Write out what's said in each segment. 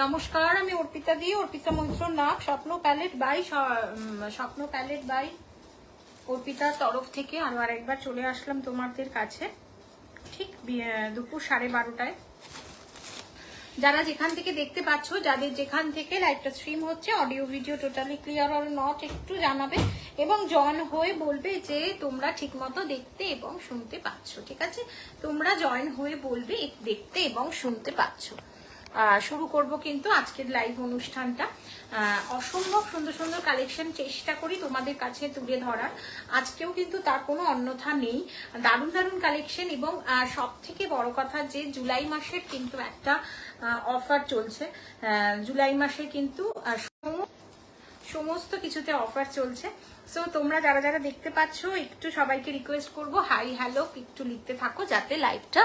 নমস্কার, আমি অর্পিতা দি, অর্পিতা মৈত্র নাগ, স্বপ্ন প্যালেট বাই অর্পিতার তরফ থেকে আরো আরেকবার চলে আসলাম তোমাদের কাছে ঠিক দুপুর 12:30টায়। যারা যেখান থেকে দেখতে পাচ্ছ, যাদের যেখান থেকে লাইভটা স্ট্রিম হচ্ছে, audio video totally clear or not একটু জানাবে এবং জয়েন হয়ে বলবে যে তোমরা ঠিকমতো দেখতে এবং শুনতে পাচ্ছ। ঠিক আছে, তোমরা জয়েন হয়ে বলবে দেখতে এবং শুনতে পাচ্ছ। শুরু করব কিন্তু আজকের লাইভ অনুষ্ঠানটা। অসম্ভব সুন্দর সুন্দর কালেকশন চেষ্টা করি তোমাদের কাছে তুলে ধরার। আজকেও কিন্তু তার কোনো অন্যথা নেই। দারুণ দারুণ কালেকশন এবং সব থেকে বড় কথা যে জুলাই মাসের কিন্তু একটা অফার চলছে। জুলাই মাসে কিন্তু সমস্ত কিছুতে অফার চলছে। সো তোমরা যারা যারা দেখতে পাচ্ছ একটু সবাইকে রিকোয়েস্ট করব হাই হ্যালো একটু লিখতে থাকো, যাতে লাইভটা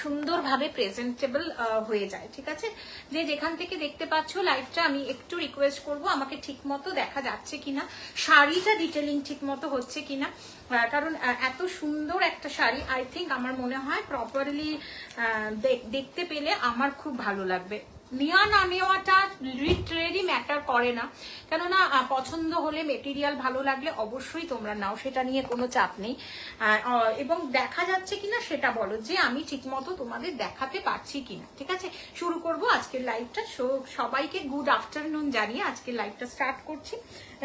সুন্দরভাবে প্রেজেন্টেবল হয়ে যায়। ঠিক আছে, যে যেখান থেকে দেখতে পাচ্ছ লাইভটা আমি একটু রিকোয়েস্ট করব আমাকে ঠিক মতো দেখা যাচ্ছে কিনা, শাড়িটা ডিটেলিং ঠিক মতো হচ্ছে কিনা, কারণ এত সুন্দর একটা শাড়ি আই থিঙ্ক আমার মনে হয় প্রপারলি দেখতে পেলে আমার খুব ভালো লাগবে। নেওয়া না নেওয়াটা লিটারেলি ম্যাটার করে না, কেননা পছন্দ হলে মেটেরিয়াল ভালো লাগলে অবশ্যই তোমরা নাও, সেটা নিয়ে কোনো চাপ নেই। এবং দেখা যাচ্ছে কিনা সেটা বলো, যে আমি ঠিকমতো তোমাদের দেখাতে পারছি কিনা। ঠিক আছে, শুরু করব আজকের লাইভটা। সবাইকে গুড আফটারনুন জানিয়ে আজকের লাইভটা স্টার্ট করছি।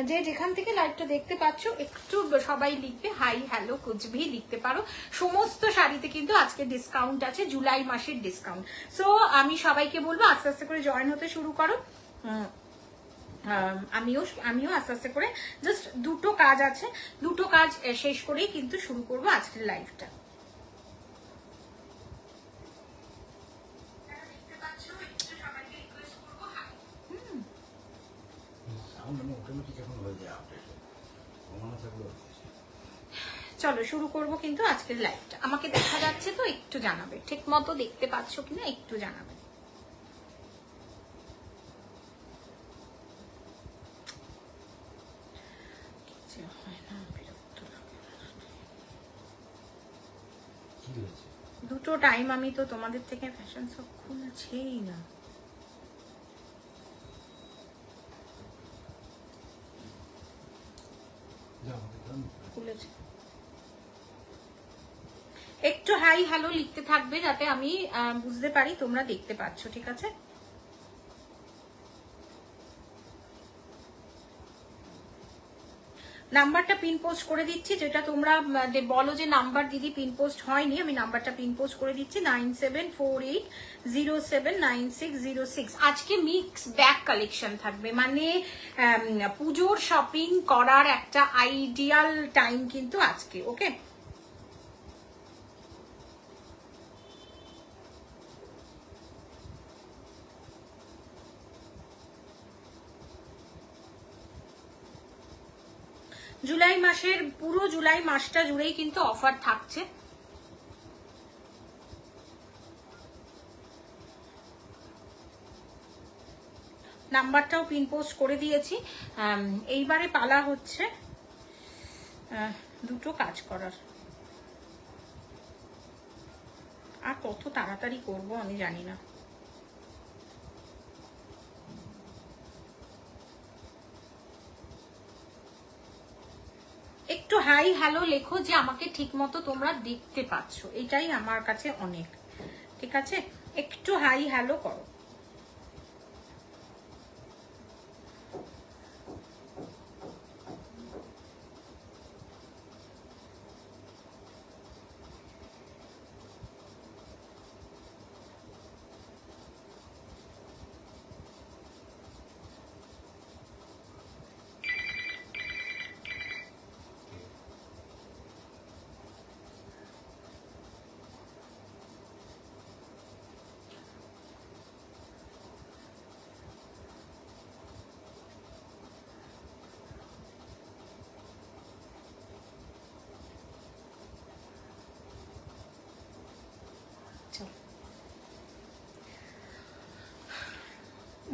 যে যেখান থেকে লাইভটা দেখতে পাচ্ছ একটু সবাই লিখবে হাই হ্যালো কুচবি লিখতে পারো। সমস্ত শাড়িতে কিন্তু আজকে ডিসকাউন্ট আছে, জুলাই মাসের ডিসকাউন্ট। সো আমি সবাইকে বলবো আস্তে আস্তে করে জয়েন হতে শুরু করো। আমিও আস্তে আস্তে করে জাস্ট দুটো কাজ আছে, দুটো কাজ শেষ করেই কিন্তু শুরু করবো আজকের লাইভটা। চলো শুরু করব কিন্তু আজকের লাইভটা। আমাকে দেখা যাচ্ছে তো একটু জানাবে, ঠিক মতো দেখতে পাচ্ছ কিনা একটু জানাবে। দুটো টাইম আমি তো তোমাদের থেকে ফ্যাশন সব খুলছেই না। খুলেছে, একটু হাই হ্যালো লিখতে থাকবে যাতে আমি বুঝতে পারি তোমরা দেখতে পাচ্ছ। ঠিক আছে, নাম্বারটা পিন পোস্ট করে দিচ্ছি, যেটা তোমরা বলো যে নাম্বার দিদি পিন পোস্ট হয়নি, আমি নাম্বারটা পিন পোস্ট করে দিচ্ছি 9748079606। আজকে মিক্স ব্যাগ কালেকশন থাকবে, মানে পুজোর শপিং করার একটা আইডিয়াল টাইম কিন্তু আজকে। ওকে, জুলাই মাসের পুরো জুলাই মাসটা জুড়েই কিন্তু অফার থাকছে। নাম্বারটাও পিন পোস্ট করে দিয়েছি। এইবারে পালা হচ্ছে দুটো কাজ করার। আর কত তাড়াতাড়ি করব আমি জানি না। একটু হাই হ্যালো লেখো যে আমাকে ঠিক মতো তোমরা দেখতে পাচ্ছ, এটাই আমার কাছে অনেক। ঠিক আছে, একটু হাই হ্যালো করো।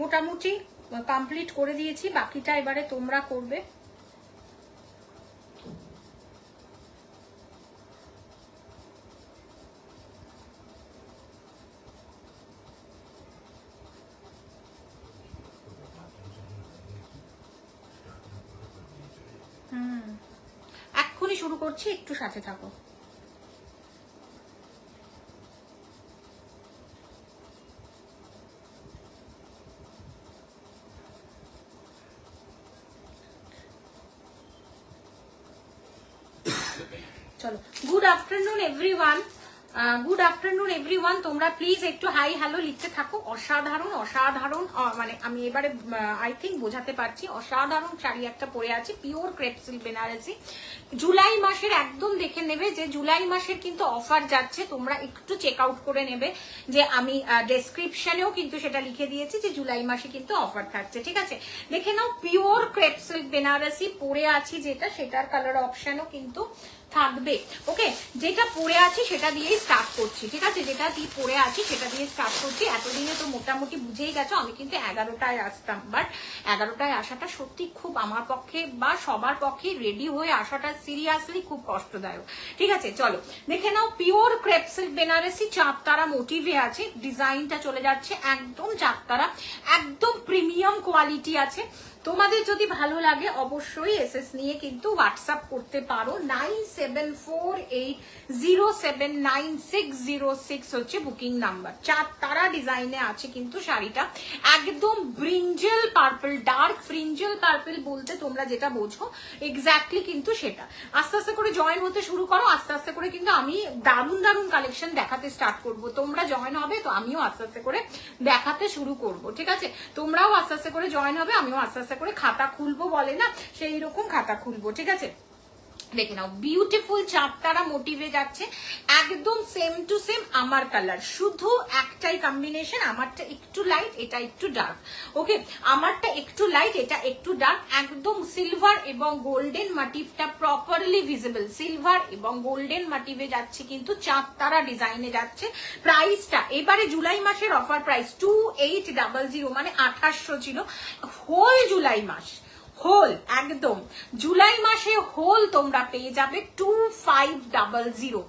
মোটামুটি কমপ্লিট করে দিয়েছি, বাকিটা এবারে তোমরা করবে। শুরু করছি, একটু সাথে থাকো। চলো, good afternoon everyone, good afternoon everyone. তোমরা প্লিজ একটু হাই হ্যালো লিখতে থাকো। অসাধারণ অসাধারণ, মানে আমি এবারে আই থিঙ্ক বোঝাতে পারছি, অসাধারণ শাড়ি একটা পরে আছি, pure crepe silk Banarasi. July মাসের একদম দেখে নেবে যে জুলাই মাসের কিন্তু অফার যাচ্ছে, তোমরা একটু চেক আউট করে নেবে যে আমি ডেসক্রিপশনেও কিন্তু সেটা লিখে দিয়েছি যে জুলাই মাসে কিন্তু অফার থাকছে, ঠিক আছে? দেখে নাও, পিওর ক্রেপ সিল্ক বেনারসি পরে আছি যেটা, সেটার কালার অপশনও কিন্তু থাকবে। ওকে, যেটা পরে আছি সেটা দিয়েই স্টার্ট করছি, ঠিক আছে? যেটা দিয়ে পরে আছি সেটা দিয়ে স্টার্ট করছি। এতদিনে তো মোটামুটি বুঝেই গেছো আমি কিন্তু 11টায় আসতাম, বাট 11টায় আসাটা সত্যি খুব আমার পক্ষে বা সবার পক্ষে রেডি হয়ে আসাটা সিরিয়াসলি খুব কষ্টদায়ক, ঠিক আছে? চলো দেখে নাও, পিওর ক্রেপ সিল্ক বেনারসি চাঁদ তারা মোটিভে আছে, ডিজাইনটা চলে যাচ্ছে একদম চাঁদ তারা, একদম প্রিমিয়াম কোয়ালিটি আছে। তোমাদের যদি ভালো লাগে অবশ্যই এসএস নিয়ে কিন্তু হোয়াটসঅ্যাপ করতে পারো। 9748079606 হচ্ছে বুকিং নাম্বার। চার তারা ডিজাইনে আছে কিন্তু শাড়িটা, একদম brinjal purple, dark brinjal purple বলতে তোমরা যেটা বোঝো এক্স্যাক্টলি কিন্তু সেটা। আস্তে আস্তে করে জয়েন হতে শুরু করো, আস্তে আস্তে করে কিন্তু আমি দারুণ দারুণ কালেকশন দেখাতে স্টার্ট করব। তোমরা জয়েন হবে তো আমিও আস্তে আস্তে করে দেখাতে শুরু করব, ঠিক আছে? তোমরাও আস্তে আস্তে করে জয়েন হবে, আমিও আস্তে আস্তে করে খাতা খুলবো, বলে না সেই রকম খাতা খুলবো, ঠিক আছে? দেখে নাও, বিউটিফুল চাঁদ তারা মোটিভে যাচ্ছে, একদম সেম টু সেম আমার কালার, শুধু একটাই কম্বিনেশন, আমারটা একটু লাইট এটা একটু ডার্ক। ওকে, আমারটা একটু লাইট এটা একটু ডার্ক, একদম সিলভার এবং গোল্ডেন মোটিভটা প্রপারলি ভিজিবল, সিলভার এবং গোল্ডেন মোটিভে যাচ্ছে কিন্তু চাঁদ তারা ডিজাইনে যাচ্ছে। প্রাইসটা এবারে জুলাই মাসের অফার প্রাইস 2800, মানে 2800 ছিল হোল জুলাই মাস, হোল একদম জুলাই মাসে হোল তোমরা পেয়ে যাবে 2500,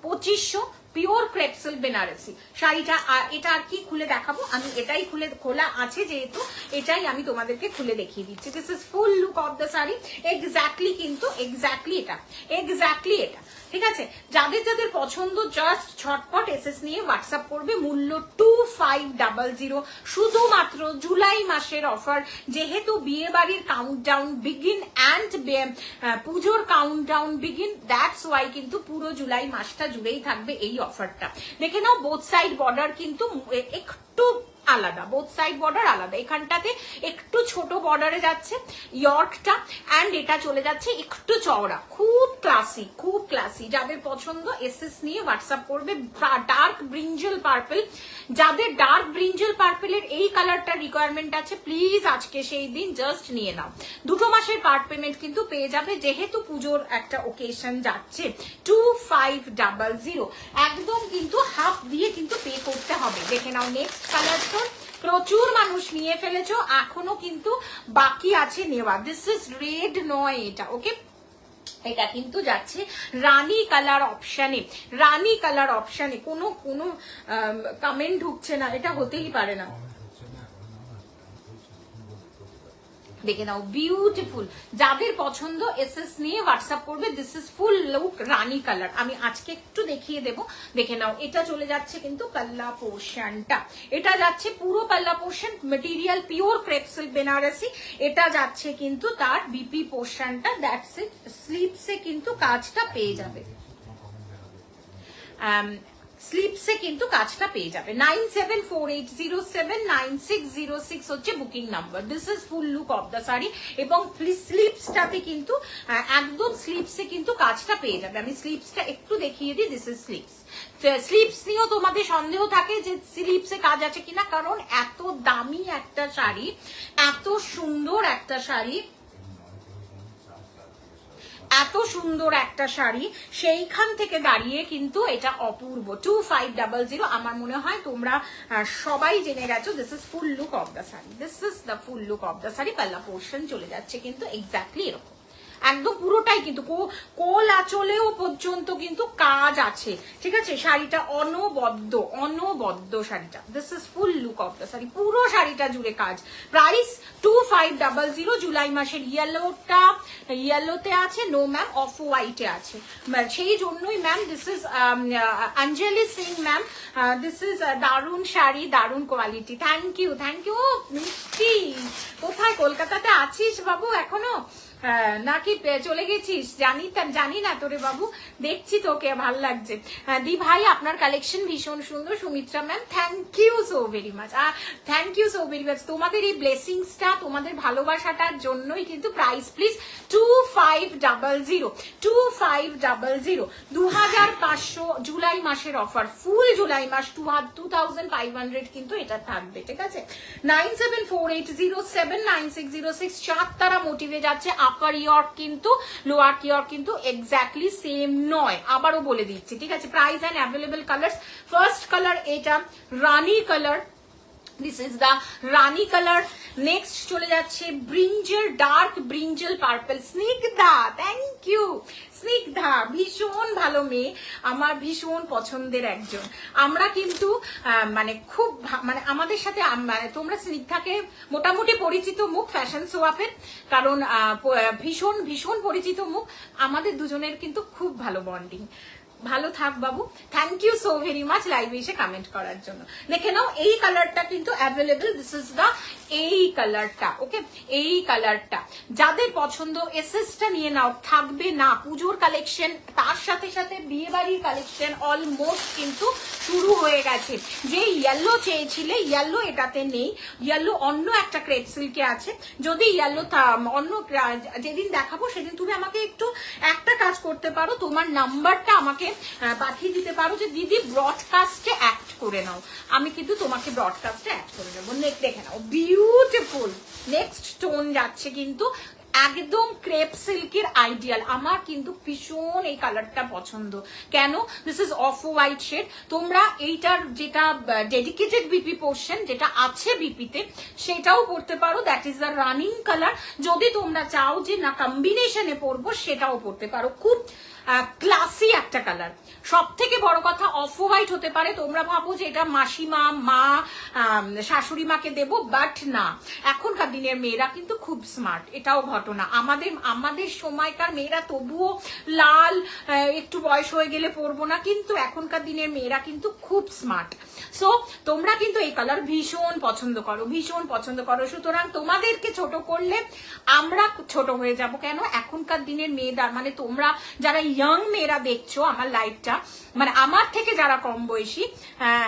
2500 পিওর ক্রেপ সিল্ক বেনারসি শাড়িটা। আর এটা আর কি খুলে দেখাবো, আমি এটাই খুলে, খোলা আছে যেহেতু এটাই আমি তোমাদেরকে খুলে দেখিয়ে দিচ্ছি। This is full look of the sari, exactly কিন্তু এক্স্যাক্টলি এটা, এক্স্যাক্টলি এটা, ঠিক আছে? যাদের যাদের পছন্দ জাস্ট ঝটপট এসএস নিয়ে হোয়াটসঅ্যাপ করবে। মূল্য 2500, শুধুমাত্র জুলাই মাসের অফার। যেহেতু বিয়ে বাড়ির কাউন্টডাউন বিগিন অ্যান্ড পুজোর কাউন্টডাউন বিগিন, দ্যাটস ওয়াই কিন্তু পুরো জুলাই মাসটা জুড়েই থাকবে এই অফারটা। দেখে নাও, বোথ সাইড বর্ডার কিন্তু একটু আলাদা, বোথ সাইড বর্ডার আলাদা। এখানটাতে একটু ছোট বর্ডারে যাচ্ছে ইয়র্কটা, অ্যান্ড এটা চলে যাচ্ছে একটু চওড়া, খুব ক্লাসি, খুব ক্লাসি। যাদের পছন্দ এসএস নিয়ে হোয়াটসঅ্যাপ করবে। ডার্ক ব্রিঞ্জেল পার্পল, যাদের ডার্ক ব্রিঞ্জেল পার্পলের এই কালারটা রিকোয়ারমেন্ট আছে প্লিজ আজকে সেই দিন জাস্ট নিয়ে নাও। 2 মাসের পার্ট পেমেন্ট কিন্তু পেয়ে যাবে, যেহেতু পুজোর একটা ওকেশন যাচ্ছে। 2500, একদম কিন্তু হাফ দিয়ে কিন্তু পে করতে হবে। দেখে নাও নেক্সট কালার, প্রচুর মানুষ নিয়ে ফেলেছো, এখনো কিন্তু বাকি আছে নেওয়া। দিস ইজ রেড নয় এটা, ওকে? এটা কিন্তু যাচ্ছে রানী কালার অপশনে, রানী কালার অপশনে। কোনো কমেন্ট ঢুকছে না, এটা হতেই পারে না। দেখে নাও, বিউটিফুল। যাদের পছন্দ এসএস নিয়ে হোয়াটসঅ্যাপ করবে। This is full look Rani colour, আমি আজকে একটু দেখিয়ে দেবো। দেখে নাও, এটা চলে যাচ্ছে কিন্তু পাল্লা পোর্শনটা, এটা যাচ্ছে পুরো পাল্লা portion, material pure crepe silk Banarasi. এটা যাচ্ছে কিন্তু তার বিপি পোর্শনটা, দ্যাটস ইট। স্লিপসে কিন্তু কাজটা পেয়ে যাবে, স্লিপসে কিন্তু কাজটা পেয়ে যাবে। 9748079606 হচ্ছে booking number. This is full look of the sari, এবং স্লিপসটাতে কিন্তু একদম স্লিপসে কিন্তু কাজটা পেয়ে যাবে। আমি স্লিপসটা একটু দেখিয়ে দিই। This is slips. স্লিপস নিয়েও তোমাদের সন্দেহ থাকে যে স্লিপসে কাজ আছে কিনা, কারণ এত দামি একটা শাড়ি, এত সুন্দর একটা শাড়ি, এত সুন্দর একটা শাড়ি, সেইখান থেকে দাঁড়িয়ে কিন্তু এটা অপূর্ব। 2500, আমার মনে হয় তোমরা সবাই জেনে গেছো। This is full look of the sari, this is the full look of the sari. পাল্লা পোর্শন চলে যাচ্ছে কিন্তু এক্স্যাক্টলি এরকম, একদম পুরোটাই কিন্তু কোল আঁচলেও পর্যন্ত কিন্তু কাজ আছে, ঠিক আছে। শাড়িটা অনবদ্য শাড়িটা, this is full look of the sari, পুরো শাড়িটা জুড়ে কাজ। প্রাইস 2500, জুলাই মাসের ইয়েলোতে আছে, নো ম্যাম অফ হোয়াইটে আছে, সেই জন্যই ma'am this is Anjali Singh ma'am, this is দারুন শাড়ি, দারুন কোয়ালিটি। থ্যাংক ইউ মিষ্টি। কোথায়, কলকাতাতে আছিস বাবু এখনো নাকি চলে গেছিস? জানি না তোরে বাবু, দেখছি তোকে, ভাল লাগছে। দি ভাই আপনার কালেকশন ভীষণ সুন্দর। Sumitra ma'am thank you so very much, thank you so very much. তোমাদের এই ব্লেসিংসটা, তোমাদের ভালোবাসাটার জন্যই কিন্তু প্রাইস প্লিজ 2500, 2500 জুলাই মাসের অফার, ফুল জুলাই মাস 2500 কিন্তু এটা থাকবে, ঠিক আছে। 9748079606 চার তারা মোটিভে যাচ্ছে। আপার ইয়র্ক কিন্তু লোয়ার ইয়র্ক কিন্তু এক্স্যাক্টলি সেম নয়, আবারও বলে দিচ্ছি, ঠিক আছে। Price and available colours, first colour এটা rani colour, this is the rani colour. Next চলে যাচ্ছে brinjal, dark brinjal purple. Snigdha thank you, Snigdha ভীষণ ভালো মেয়ে, আমার ভীষণ পছন্দের একজন। আমরা কিন্তু মানে খুব মানে আমাদের সাথে মানে তোমরা স্নিগ্ধাকে মোটামুটি পরিচিত মুখ ফ্যাশন সোয়াপের, কারণ ভীষণ ভীষণ পরিচিত মুখ, আমাদের দুজনের কিন্তু খুব ভালো বন্ডিং। ভালো থাক বাবু, thank you so very much লাইভে এসে কমেন্ট করার জন্য। দেখে নাও এই কালারটা কিন্তু অ্যাভেলেবল, দিস ইজ দা এই কালারটা, ওকে এই কালারটা যাদের পছন্দ এসএসটা নিয়ে নাও, থাকবে না পুজোর কালেকশন, তার সাথে সাথে বিয়ে বাড়ির কালেকশন অলমোস্ট কিন্তু শুরু হয়ে গেছে। যে ইয়েলো চেয়েছিলে, ইয়েলো এটাতে নেই, ইয়েলো অন্য একটা ক্রেপ সিল্কে আছে। যদি ইয়েলো অন্য যেদিন দেখাবো সেদিন তুমি আমাকে একটু একটা কাজ করতে পারো, তোমার নাম্বারটা আমাকে পাঠিয়ে দিতে পারো যে দিদি ব্রডকাস্টে অ্যাক্ট করে নাও, আমি কিন্তু তোমাকে ব্রডকাস্টে অ্যাক্ট করে দেবো। দেখে নাও বিউটিফুল নেক্সট টোন যাচ্ছে কিন্তু একদম ক্রেপ সিল্কের আইডিয়াল। আমার কিন্তু ভীষণ এই কালারটা পছন্দ। কেন? This is off white shade. তোমরা এইটার যেটা ডেডিকেটেড বিপি পোর্শন যেটা আছে বিপিতে সেটাও পড়তে পারো, that is the running colour. যদি তোমরা চাও যে না কম্বিনেশনে পরবো সেটাও পড়তে পারো, খুব ক্লাসি একটা কালার। সব থেকে বড় কথা অফ হোয়াইট হতে পারে, তোমরা ভাবো যে এটা মাসিমা, মা, শাশুড়ি মাকে দেবো, বাট না, এখনকার দিনের মেয়েরা কিন্তু খুব স্মার্ট, এটাও ঘটনা। আমাদের সময়কার মেয়েরা তবুও লাল একটু বয়স হয়ে গেলে পরবো না, কিন্তু এখনকার দিনের মেয়েরা কিন্তু খুব স্মার্ট। সো তোমরা কিন্তু এই কালার ভীষণ পছন্দ করো, ভীষণ পছন্দ করো। সুতরাং তোমাদেরকে ছোট করলে আমরা ছোট হয়ে যাব। কেন? এখনকার দিনের মেয়েরা, মানে তোমরা যারা ইয়াং মেয়েরা দেখছো আমার লাইভটা, মানে আমার থেকে যারা কম বয়সী,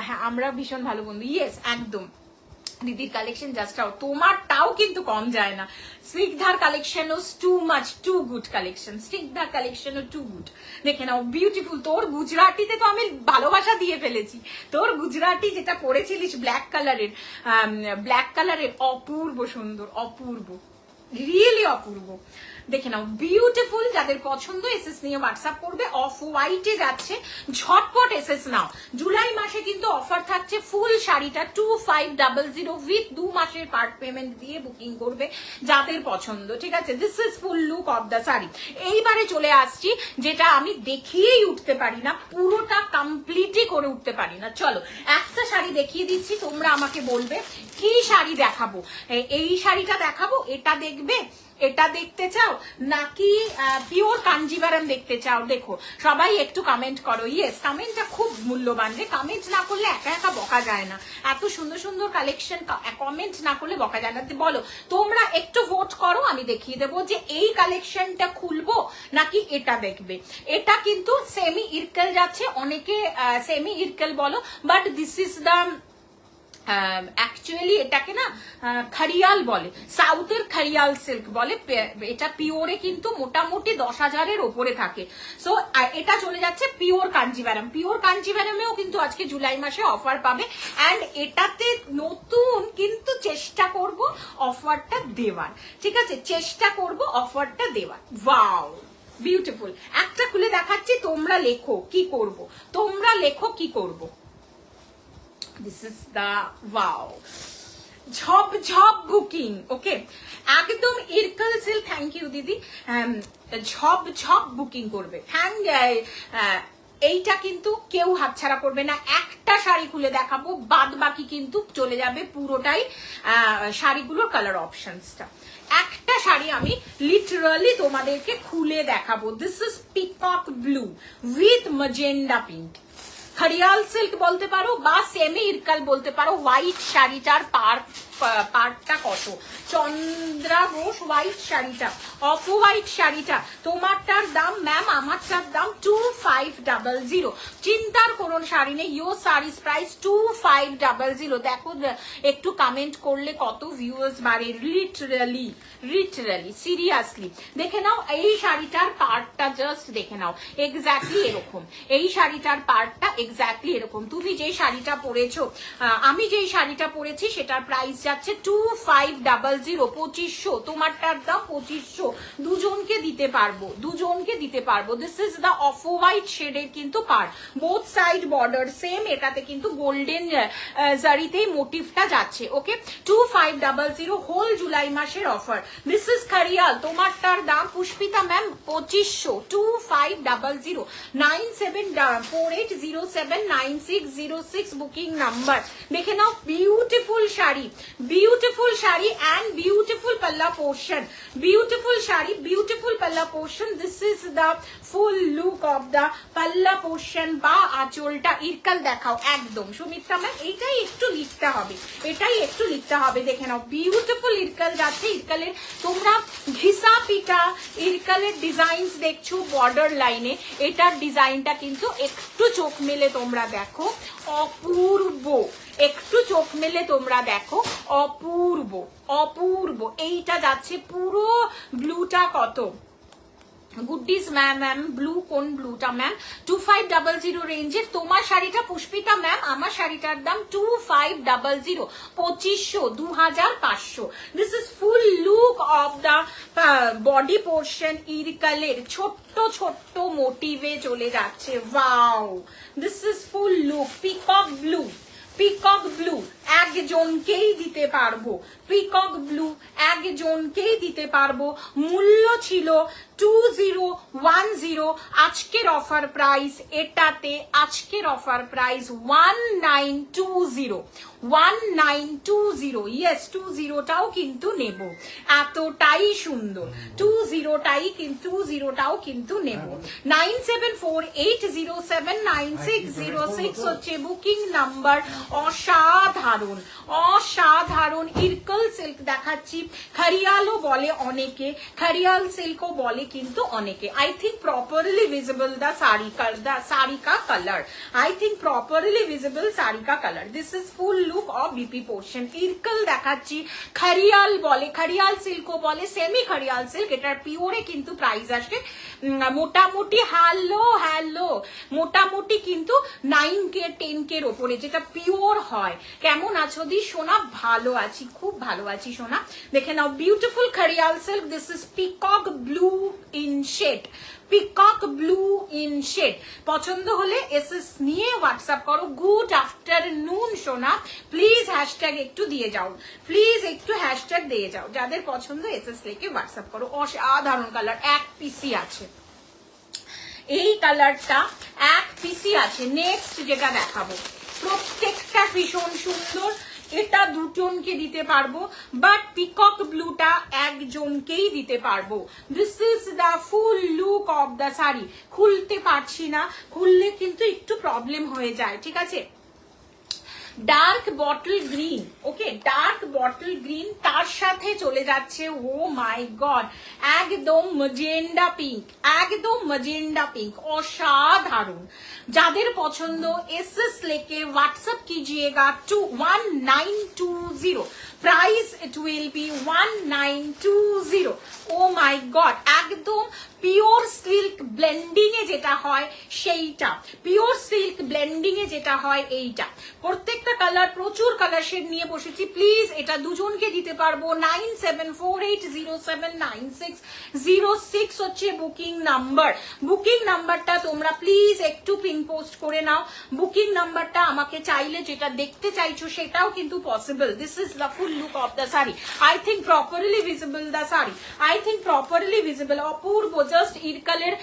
হ্যাঁ আমরা ভীষণ ভালো বন্ধু। ইয়েস একদম দিদির কালেকশন জাস্ট আউট, তোমারটাও কিন্তু কম যায় না। স্নিগ্ধার কালেকশনও too much, too good collection, স্নিগ্ধার কালেকশনও টু গুড। দেখে নাও বিউটিফুল। তোর গুজরাটিতে তো আমি ভালোবাসা দিয়ে ফেলেছি। তোর গুজরাটি যেটা পরেছিলিস ব্ল্যাক কালারের অপূর্ব সুন্দর, অপূর্ব, রিয়েলি অপূর্ব। দেখে নাও বিউটিফুল। যাদের পছন্দ এসএস নিয়ে হোয়াটসঅ্যাপ করবে। অফ হোয়াইটে যাচ্ছে, ঝটপট এসএস নাও। জুলাই মাসে কিন্তু অফার থাকছে, ফুল শাড়িটা 2500 উইথ 2 মাসের পার্ট পেমেন্ট দিয়ে বুকিং করবে যাদের পছন্দ, ঠিক আছে। This is full look of the sari. এইবারে চলে আসছি যেটা আমি দেখিয়েই উঠতে পারি না, পুরোটা কমপ্লিটই করে উঠতে পারি না। চলো একটা শাড়ি দেখিয়ে দিচ্ছি, তোমরা আমাকে বলবে কি শাড়ি দেখাবো। এই শাড়িটা দেখাবো, এটা দেখবে, এটা দেখতে চাও, নাকি পিওর কাঞ্জিভারাম দেখতে চাও? দেখো সবাই একটু কমেন্ট করো। ইয়েস, কমেন্টটা খুব মূল্যবান রে, কমেন্ট না করলে একা একা বকা যায় না। এত সুন্দর সুন্দর কালেকশন কমেন্ট না করলে বকা যায় না। বলো তোমরা, একটু ভোট করো, আমি দেখিয়ে দেবো যে এই কালেকশনটা খুলবো নাকি এটা দেখবে। এটা কিন্তু সেমি ইরকেল যাচ্ছে, অনেকে সেমি ইরকেল বলো, but this is the actually এটাকে না খারিয়াল বলে, সাউথের খারিয়াল সিল্ক বলে। এটা পিওরে কিন্তু মোটামুটি 10,000-এর ওপরে থাকে। সো এটা চলে যাচ্ছে পিওর কাঞ্জিভারাম। পিওর কাঞ্জিভারামেও কিন্তু আজকে জুলাই মাসে অফার পাবে। অ্যান্ড এটাতে নতুন কিন্তু চেষ্টা করব অফারটা দেওয়ার, ঠিক আছে, চেষ্টা করব অফারটা দেওয়ার। Wow beautiful. একটা খুলে দেখাচ্ছি, তোমরা লেখো কি করব, তোমরা লেখো কি করব। This is the wow. ঝপ ঝপ বুকিং। ওকে, একদম ইরকল সিল্ক, থ্যাংক ইউ দিদি, ঝপ ঝপ বুকিং করবে। এইটা কিন্তু কেউ হাতছাড়া করবে না। একটা শাড়ি খুলে দেখাবো, বাদ বাকি কিন্তু চলে যাবে পুরোটাই শাড়িগুলোর কালার অপশনসটা। একটা শাড়ি আমি লিটারালি তোমাদেরকে খুলে দেখাবো। This is peacock blue with magenta pink. Khariar silk বলতে পারো বা সেমি ইরকাল বলতে পারো। হোয়াইট শাড়িটার পার্টটা কত, চন্দ্রা ঘোষ হোয়াইট শাড়িটা, অফ হোয়াইট শাড়িটা, তোমারটার দাম ম্যাম আমারটার দাম 2500। চিন্তার কোন শাড়ি নেই, ইয়োর শাড়িস প্রাইস 2500। দেখো একটু কমেন্ট করলে কত ভিউয়ার্স বাড়ে। লিটারালি সিরিয়াসলি দেখে নাও, এই শাড়িটার পার্টটা জাস্ট দেখে নাও, এক্স্যাক্টলি এরকম। এই শাড়িটার পার্টটা এক্স্যাক্টলি এরকম। তুমি যে শাড়িটা পরেছো, আমি যেই শাড়িটা পরেছি সেটার প্রাইস যাচ্ছে 2500, 2500। তোমারটার দাম 2500। দুজনকে দিতে পারবো। This is the off white শেডের কিন্তু part, both side border same. এটাতে কিন্তু গোল্ডেন জারিতেই মোটিভটা যাচ্ছে। ওকে, 2500 হোল জুলাই মাসের অফার। দিস ইজ খড়িয়াল, তোমারটার দাম পুষ্পিতা ম্যাম 2500, 2500। 9748079606 booking number. দেখে নাও, বিউটিফুল শাড়ি অ্যান্ড বিউটিফুল পাল্লা পোর্শন, বিউটিফুল শাড়ি, বিউটিফুল পাল্লা portion. This is the full look of the পাল্লা পোর্শন বা আঁচলটা। ইরকাল দেখাও একদম সুমিত্রা ম্যাম, এটাই একটু লিখতে হবে, দেখে নাও বিউটিফুল ইরকাল যাচ্ছে। ইরকালের তোমরা ঘিসা পিটা ইরকালের ডিজাইনস দেখছো বর্ডার লাইনে, এটার ডিজাইনটা কিন্তু একটু চোখ মেলে তোমরা দেখো, অপূর্ব। একটু চোখ মেলে তোমরা দেখো, অপূর্ব। এইটা যাচ্ছে পুরো ব্লুটা কত, গুডডিস ম্যাম ব্লু, কোন ব্লুটা ম্যাম? 2500 রেঞ্জের। তোমার শাড়িটা পুষ্পিতা ম্যাম, আমার শাড়িটার দাম 2500, 2500, 2500। This is full look of the body portion. ইরকালের ছোট্ট মোটিভে চলে যাচ্ছে। Wow, this is full look. Peacock blue একজনকেই দিতে পারবো, মূল্য ছিল 2010। আজকের অফার প্রাইস এটাতে, আজকের অফার প্রাইস 1920। ইয়েস, 20টাও কিন্তু নেব, এতটাই সুন্দর। 20টাও কিন্তু নেব। 9748079606 হচ্ছে বুকিং নাম্বার। অসাধারণ ইরকল সিল্ক দেখাচ্ছি। খড়িয়ালও বলে অনেকে, খড়িয়াল সিল্কও বলে কিন্তু অনেকে। I think properly visible the sari কা colour. This is full look of BP portion. Ilkal দেখাচ্ছি, খড়িয়াল বলে, খড়িয়াল সিল্কও বলে, সেমি খড়িয়াল সিল্ক। এটার পিওরে কিন্তু প্রাইস আসে মোটামুটি মোটামুটি কিন্তু 9K 10K এর ওপরে, যেটা পিওর হয়। কেমন আছো দি সোনা? ভালো আছি, খুব ভালো আছি সোনা। দেখে নাও বিউটিফুল খড়িয়াল silk. This is peacock blue in shade, পছন্দ হলে এসএস নিয়ে হোয়াটসঅ্যাপ করো। গুড আফটারনুন সোনা, প্লিজ হ্যাশট্যাগ একটু দিয়ে যাও, যাদের পছন্দ এসএস লিখে হোয়াটসঅ্যাপ করো। অসাধারণ কালার, এক পিসি আছে এই কালারটা, এক পিসি আছে। নেক্সট যেটা দেখাবো, প্রত্যেকটা ভীষণ সুন্দর। এটা দুজনকে দিতে পারবো, বাট পিকক ব্লুটা একজনকেই দিতে পারবো। This is the full look of the sari. খুলতে পারছি না, খুললে কিন্তু একটু প্রবলেম হয়ে যায়, ঠিক আছে। ডার্ক বটল গ্রিন, ওকে, ডার্ক বটল গ্রিন, তার সাথে চলে যাচ্ছে, ও মাই গড, একদম ম্যাজেন্ডা পিঙ্ক, অসাধারণ। যাদের পছন্দ এসএস लेके व्हाट्सएप कीजिएगा to 1920, price it will be 1920। Oh my God, একদম পিওর সিল্ক ব্লেন্ডিং এ যেটা হয় সেইটা, পিওর সিল্ক ব্লেন্ডিং এ যেটা হয় এইটা। প্রত্যেকটা কালার, প্রচুর কালার শেড নিয়ে বসেছি। প্লিজ এটা দুজনকে দিতে পারবো। 9748079606 হচ্ছে বুকিং নাম্বার। বুকিং নাম্বারটা তোমরা প্লিজ একটু পিন পোস্ট করে নাও। বুকিং নাম্বারটা আমাকে চাইলে যেটা দেখতে চাইছো সেটাও কিন্তু possible. This is the full look of the sari. I think properly visible the sari, I think properly visible. অপূর্ব, জাস্ট ইরকালের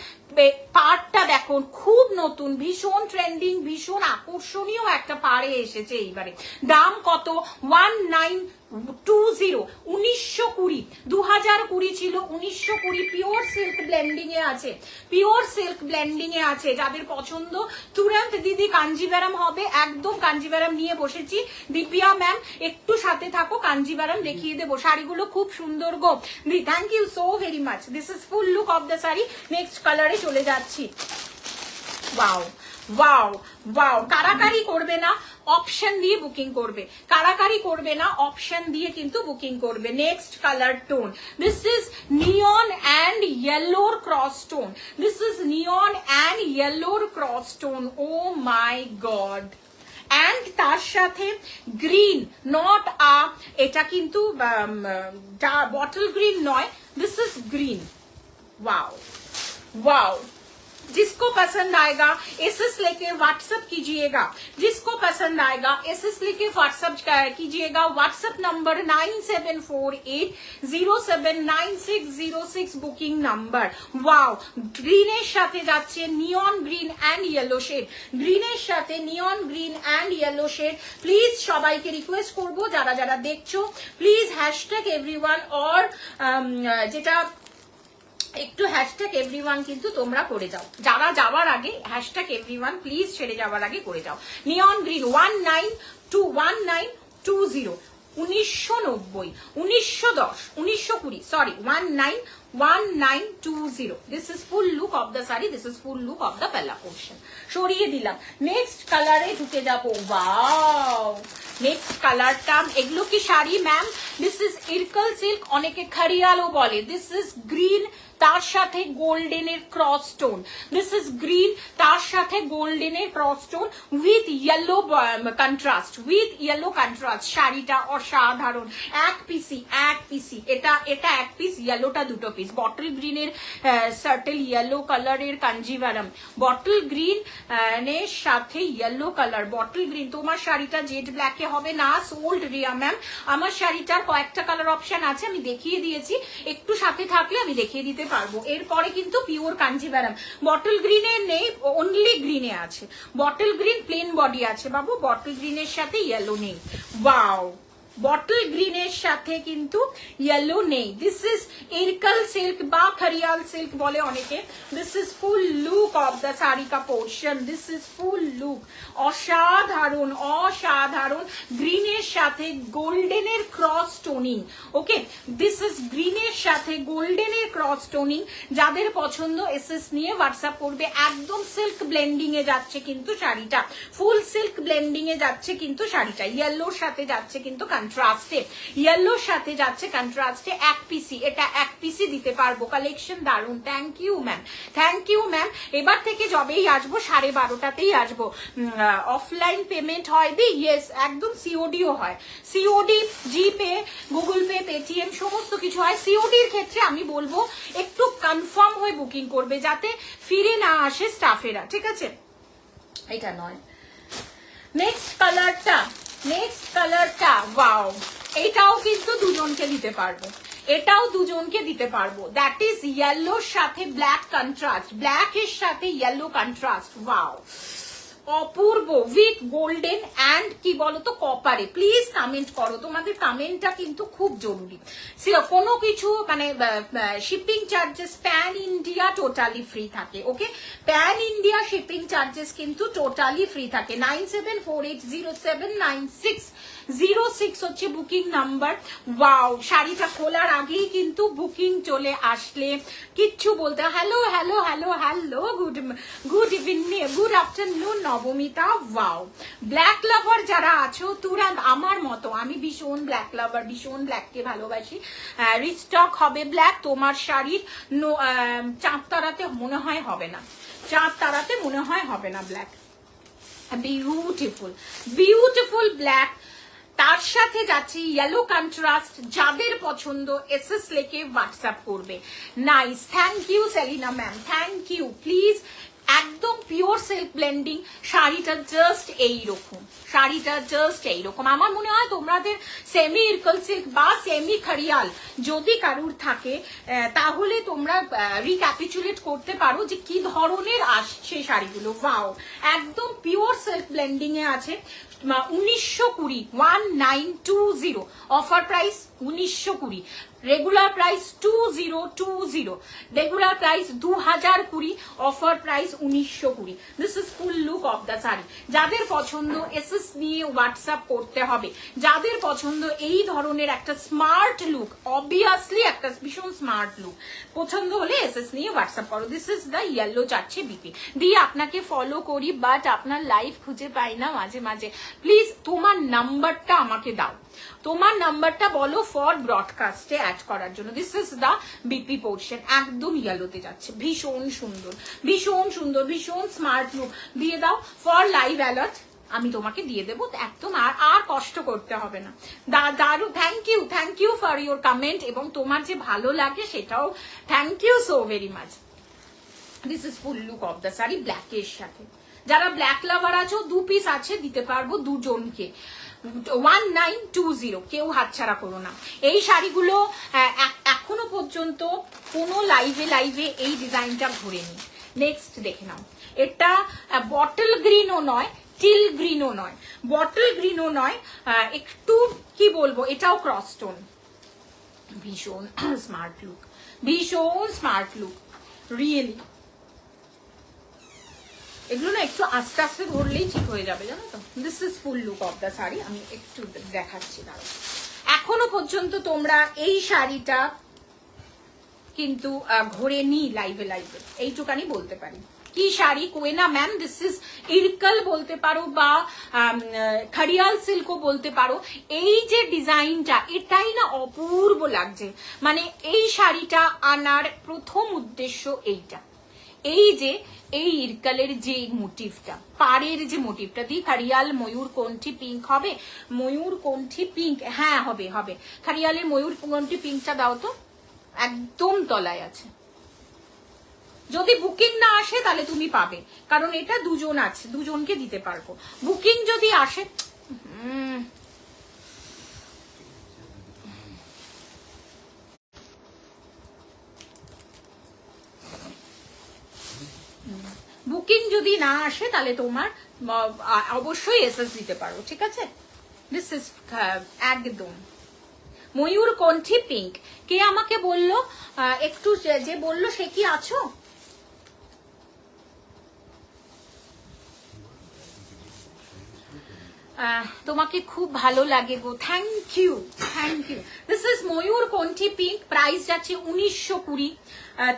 পাড়টা দেখুন, খুব নতুন, ভীষণ ট্রেন্ডিং, ভীষণ আকর্ষণীয় একটা পাড়ে এসেছে এইবারে। দাম কত? 1920, 1920, 2020 ছিল, 1920। পিওর সিল্ক ব্লেন্ডিং এ আছে, পিওর সিল্ক ব্লেন্ডিং এ আছে। যাদের পছন্দ তুরন্ত দিদি কাঞ্জিভারাম হবে, একদম কাঞ্জিভারাম নিয়ে বসেছি। দিব্যা ম্যাম একটু সাথে থাকো, কাঞ্জিভারাম দেখিয়ে দেবো। শাড়িগুলো খুব সুন্দর গো দি, thank you so very much. This is full look of the sari. Next কালারে চলে যাচ্ছি। ওয়াও ওয়াও ওয়াও, কারাকারি করবে না, অপশন দিয়ে বুকিং করবে, কারাকারি করবে না, অপশন দিয়ে কিন্তু বুকিং করবে। Next colour tone, this is neon and ইয়েলোর cross tone, this is neon and ইয়েলোর cross tone. Oh my God, and তার সাথে গ্রিন, নট এটা কিন্তু বটল গ্রিন নয়, this is green. Wow wow, जिसको पसंद आएगा एसएस लेके व्हाट्सएप कीजिएगा, जिसको पसंद आएगा एसएस लेके व्हाट्सएप कीजिएगा। WhatsApp number 9748079606 booking number. Wow, ग्रीনের সাথে যাচ্ছে neon green and yellow shade, গ্রিনের সাথে neon green and yellow shade. Please সবাইকে রিকোয়েস্ট করব, যারা যারা দেখছো প্লিজ হ্যাশট্যাগ এভরিওয়ান অর যেটা একটু হ্যাশট্যাগ এভরিওয়ান কিন্তু তোমরা করে যাও, যারা যাওয়ার আগে হ্যাশট্যাগ এভরিওয়ান প্লিজ ছেড়ে যাওয়ার আগে করে যাও। নিয়ন green 1920, 1990, 1910, 1920, sorry 1920। This is full look of the sari, this is full look of the পেলা পোর্শন। সরিয়ে দিলাম, নেক্সট কালারে ঢুকে যাবো। ওয়াও, নেক্সট কালারটা, এগুলো কি sari ma'am? This is Ilkal silk, অনেকে খারিয়ালও বলে। দিস ইজ গ্রিন, তার সাথে গোল্ডেনের cross tone, this is green, তার সাথে গোল্ডেনের cross tone with yellow contrast, with yellow contrast. শাড়িটা অসাধারণ, এক পিসি, এক পিসি, এটা এক পিস, ইয়েলোটা দুটো পিস। বটল গ্রিনের সার্টেল ইয়েলো কালারের কাঞ্জিভারাম, বটল গ্রিন এর সাথে ইয়েলো কালার, বটল গ্রিন। তোমার শাড়িটা জেড ব্ল্যাকে হবে না, সোল্ড রিয়া ম্যাম। আমার শাড়িটার কয়েকটা কালার অপশন আছে, আমি দেখিয়ে দিয়েছি, একটু সাথে থাকলে আমি দেখিয়ে দিতে পারবো। এরপরে কিন্তু পিওর কাঞ্জিভারাম, বটল গ্রিনের নেই, অনলি গ্রিনে আছে। বটল গ্রিন প্লেন বডি আছে বাবু, বটল গ্রিনের সাথে ইয়েলো নেই। ওয়াও, বটল গ্রিনের সাথে কিন্তু ইয়েলো নেই। দিস ইজ ইরকল সিল্ক বা খারিয়াল সিল্ক বলে অনেকে। This is full look of the sari কা portion, this is full look. অসাধারণ, অসাধারণ, গ্রিনের সাথে গোল্ডেনের cross toning. Okay, this is গ্রিনের সাথে গোল্ডেনের ক্রস টোনিং। যাদের পছন্দ এসএস নিয়ে হোয়াটসঅ্যাপ করবে। একদম সিল্ক ব্লেন্ডিং এ যাচ্ছে কিন্তু শাড়িটা, ফুল সিল্ক ব্লেন্ডিং এ যাচ্ছে কিন্তু শাড়িটা। ইয়েলোর সাথে যাচ্ছে কিন্তু কন্ট্রাস্টে, ইয়েলোর সাথে যাচ্ছে কন্ট্রাস্টে। এক পিসি, এটা এক পিসি দিতে পারবো। কালেকশন দারুন, thank you ma'am, thank you ma'am. এবার থেকে যবেই আসবো 12:30তেই আসবো। অফলাইন পেমেন্ট হয় দি? ইয়েস, একদম সিওডিও হয়, সিওডি, জিপে, গুগল পে, পেটিএম সমস্ত কিছু হয়। সিওডির ক্ষেত্রে আমি বলবো একটু কনফার্ম হয়ে বুকিং করবে, যাতে ফিরে না আসে স্টাফেরা, ঠিক আছে? এটা নয়। নেক্সট কালারটা, নেক্সট কালারটা, ওয়াও, এটাও কিন্তু দুজনকে দিতে পারবো, এটাও দুজনকে দিতে পারবো। দ্যাট ইজ ইয়েলোর সাথে ব্ল্যাক কন্ট্রাস্ট, ব্ল্যাক এর সাথে yellow contrast. Wow, Apurba, with golden and কি বলতো কপারে। প্লিজ কমেন্ট করো, তোমাদের কমেন্টটা কিন্তু খুব জরুরি। কোনো কিছু মানে shipping charges pan India totally free থাকে। ওকে, প্যান ইন্ডিয়া শিপিং চার্জেস কিন্তু টোটালি ফ্রি থাকে। 97480796 06 হচ্ছে বুকিং নাম্বার। ওয়াও, শাড়িটা খোলার আগেই কিন্তু বুকিং চলে আসলে কিচ্ছু বলতে, hello hello hello hello, good evening, good afternoon Nabamita. Wow, black লাভার যারা আছো তুরান্ত আমার মতো, আমি ভীষণ ব্ল্যাক লাভার, ভীষণ ব্ল্যাককে ভালোবাসি। রিস্টক হবে ব্ল্যাক, তোমার শাড়ির চাঁদ তারাতে মনে হয় হবে না, চাঁদ তারাতে মনে হয় হবে না ব্ল্যাক। বিউটিফুল বিউটিফুল ব্ল্যাক, তার সাথে যাচ্ছে ইয়েলো কন্ট্রাস্ট। যাদের পছন্দ এসএস লেখে হোয়াটসঅ্যাপ করবে। Nice, thank you Selina ma'am, thank you. Please, একদম পিওর সিল্ক ব্লেন্ডিং, শাড়িটা জাস্ট এইরকম, শাড়িটা জাস্ট এইরকম। আমার মনে হয় তোমাদের সেমি ইরকল সিল্ক বা সেমি খারিয়াল যদি কারুর থাকে তাহলে তোমরা রিক্যাপিচুলেট করতে পারো যে কি ধরনের আসছে শাড়িগুলো। ওয়াও, একদম পিওর সিল্ক ব্লেন্ডিং এ আছে। 1920, 1920, offer price 1920, regular price 2020, regular price 2020, offer price 1920। This is full look of the sari. যাদের পছন্দ এসএস নিয়ে হোয়াটসঅ্যাপ করতে হবে। যাদের পছন্দ এই ধরনের একটা স্মার্ট লুক, অবভিয়াসলি একটা ভীষণ স্মার্ট লুক, পছন্দ হলে এসএস নিয়ে হোয়াটসঅ্যাপ করো। দিস ইজ দ্য ইয়েলো যাচ্ছে বিপি দিয়ে আপনাকে ফলো করি, বাট আপনার লাইভ খুঁজে পাই না মাঝে মাঝে। প্লিজ তোমার নাম্বারটা আমাকে দাও, তোমার নাম্বারটা বলো ফর ব্রডকাস্টে অ্যাড করার জন্য। This is the BP portion, একদম ইয়েলোতে যাচ্ছে, ভীষণ সুন্দর, ভীষণ সুন্দর, ভীষণ স্মার্ট লুক। দিয়ে দাও ফর লাইভ অ্যালার্ট, আমি তোমাকে দিয়ে দেবো একদম, আর কষ্ট করতে হবে না। দারু, thank you for your comment, এবং তোমার যে ভালো লাগে সেটাও thank you so very much. This is full look of the sari ব্ল্যাকের সাথে। যারা ব্ল্যাক লাভার আছো 2 পিস আছে, দিতে পারবো দুজনকে। 1920, কেউ হাতছাড়া করো না। এই শাড়িগুলো এখনো পর্যন্ত কোনো লাইভে এই ডিজাইনটা ঘোরেনি। নেক্সট দেখে নাও, এটা বটল গ্রিনও নয়, টিল গ্রিনও নয়, বটল গ্রিনও নয়, একটু কি বলবো, এটাও ক্রস স্টোন। ভীষণ স্মার্ট লুক, ভীষণ স্মার্ট লুক, রিয়েলি। এগুলো না একটু আস্তে আস্তে ধরলেই ঠিক হয়ে যাবে, জানো তো। This is full look of the sari, আমি একটু দেখাচ্ছি দাঁড়াও। এখনো পর্যন্ত তোমরা এই শাড়িটা কিন্তু ঘোরেনি লাইভে, এইটুকানি বলতে পারি। কি শাড়ি কোয়েনা ম্যাম, দিস ইজ ইরকল বলতে পারো বা খারিয়াল সিল্কও বলতে পারো। এই যে ডিজাইনটা, এটাই না অপূর্ব লাগছে। মানে এই শাড়িটা আনার প্রথম উদ্দেশ্য এইটা, এই যে এই ইরকালের যে মোটিভটা, পাড়ের যে মোটিভটা দিয়ে খারিয়াল ময়ূর কণ্ঠী পিঙ্ক হবে, ময়ূর কণ্ঠী পিঙ্ক, হ্যাঁ হবে হবে। খারিয়ালের ময়ূর কণ্ঠী পিঙ্কটা দাও তো, একদম তলায় আছে। যদি বুকিং না আসে তাহলে তুমি পাবে, কারণ এটা দুজন আছে, দুজনকে দিতে পারবো। বুকিং যদি আসে, বুকিং যদি না আসে তাহলে তোমার অবশ্যই এসএস দিতে পারো, ঠিক আছে। দিস ইজ একদম ময়ূর কণ্ঠী পিঙ্ক। কে আমাকে বললো, একটু যে বললো সে কি আছো? তোমাকে খুব ভালো লাগে গো, thank you, thank you. This is ময়ূর কণ্ঠী পিঙ্ক, প্রাইস যাচ্ছে 1920,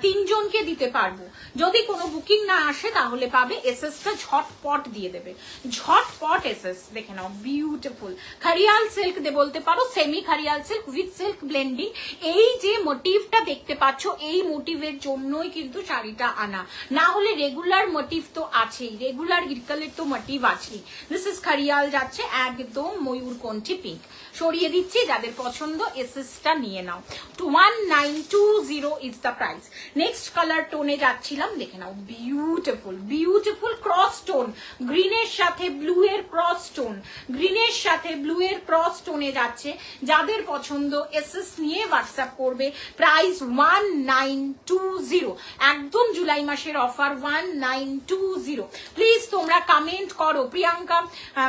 3 জনকে দিতে পারবো। যদি কোনো বুকিং না আসে তাহলে পাবে, এসএসটা ঝটপট দিয়ে দেবে, ঝটপট এসএস। দেখে নাও, বিউটিফুল খারিয়াল সিল্ক বলতে পারো, সেমি খারিয়াল সিল্ক উইথ সিল্ক ব্লেন্ডিং। এই যে মোটিভটা দেখতে পাচ্ছ, এই মোটিভের জন্যই কিন্তু শাড়িটা আনা, না হলে রেগুলার মোটিভ তো আছেই, রেগুলার ইরকালের তো মোটিভ আছেই। দিস ইজ খারিয়াল যাচ্ছে একদম ময়ূর কণ্ঠী পিঙ্ক। সরিয়ে দিচ্ছি, যাদের পছন্দ এসএসটা নিয়ে নাও। 1920 is the price. Next colour টোনে যাচ্ছিলাম, দেখে নাও, বিউটিফুল বিউটিফুল ক্রস টোন, গ্রিনের সাথে ব্লু এর ক্রস টোন, গ্রিনের সাথে ব্লু এর ক্রস টোনে যাচ্ছে। যাদের পছন্দ এসএস নিয়ে হোয়াটসঅ্যাপ করবে। প্রাইস 1920, একদম জুলাই মাসের অফার 1920। প্লিজ তোমরা কমেন্ট করো। প্রিয়াঙ্কা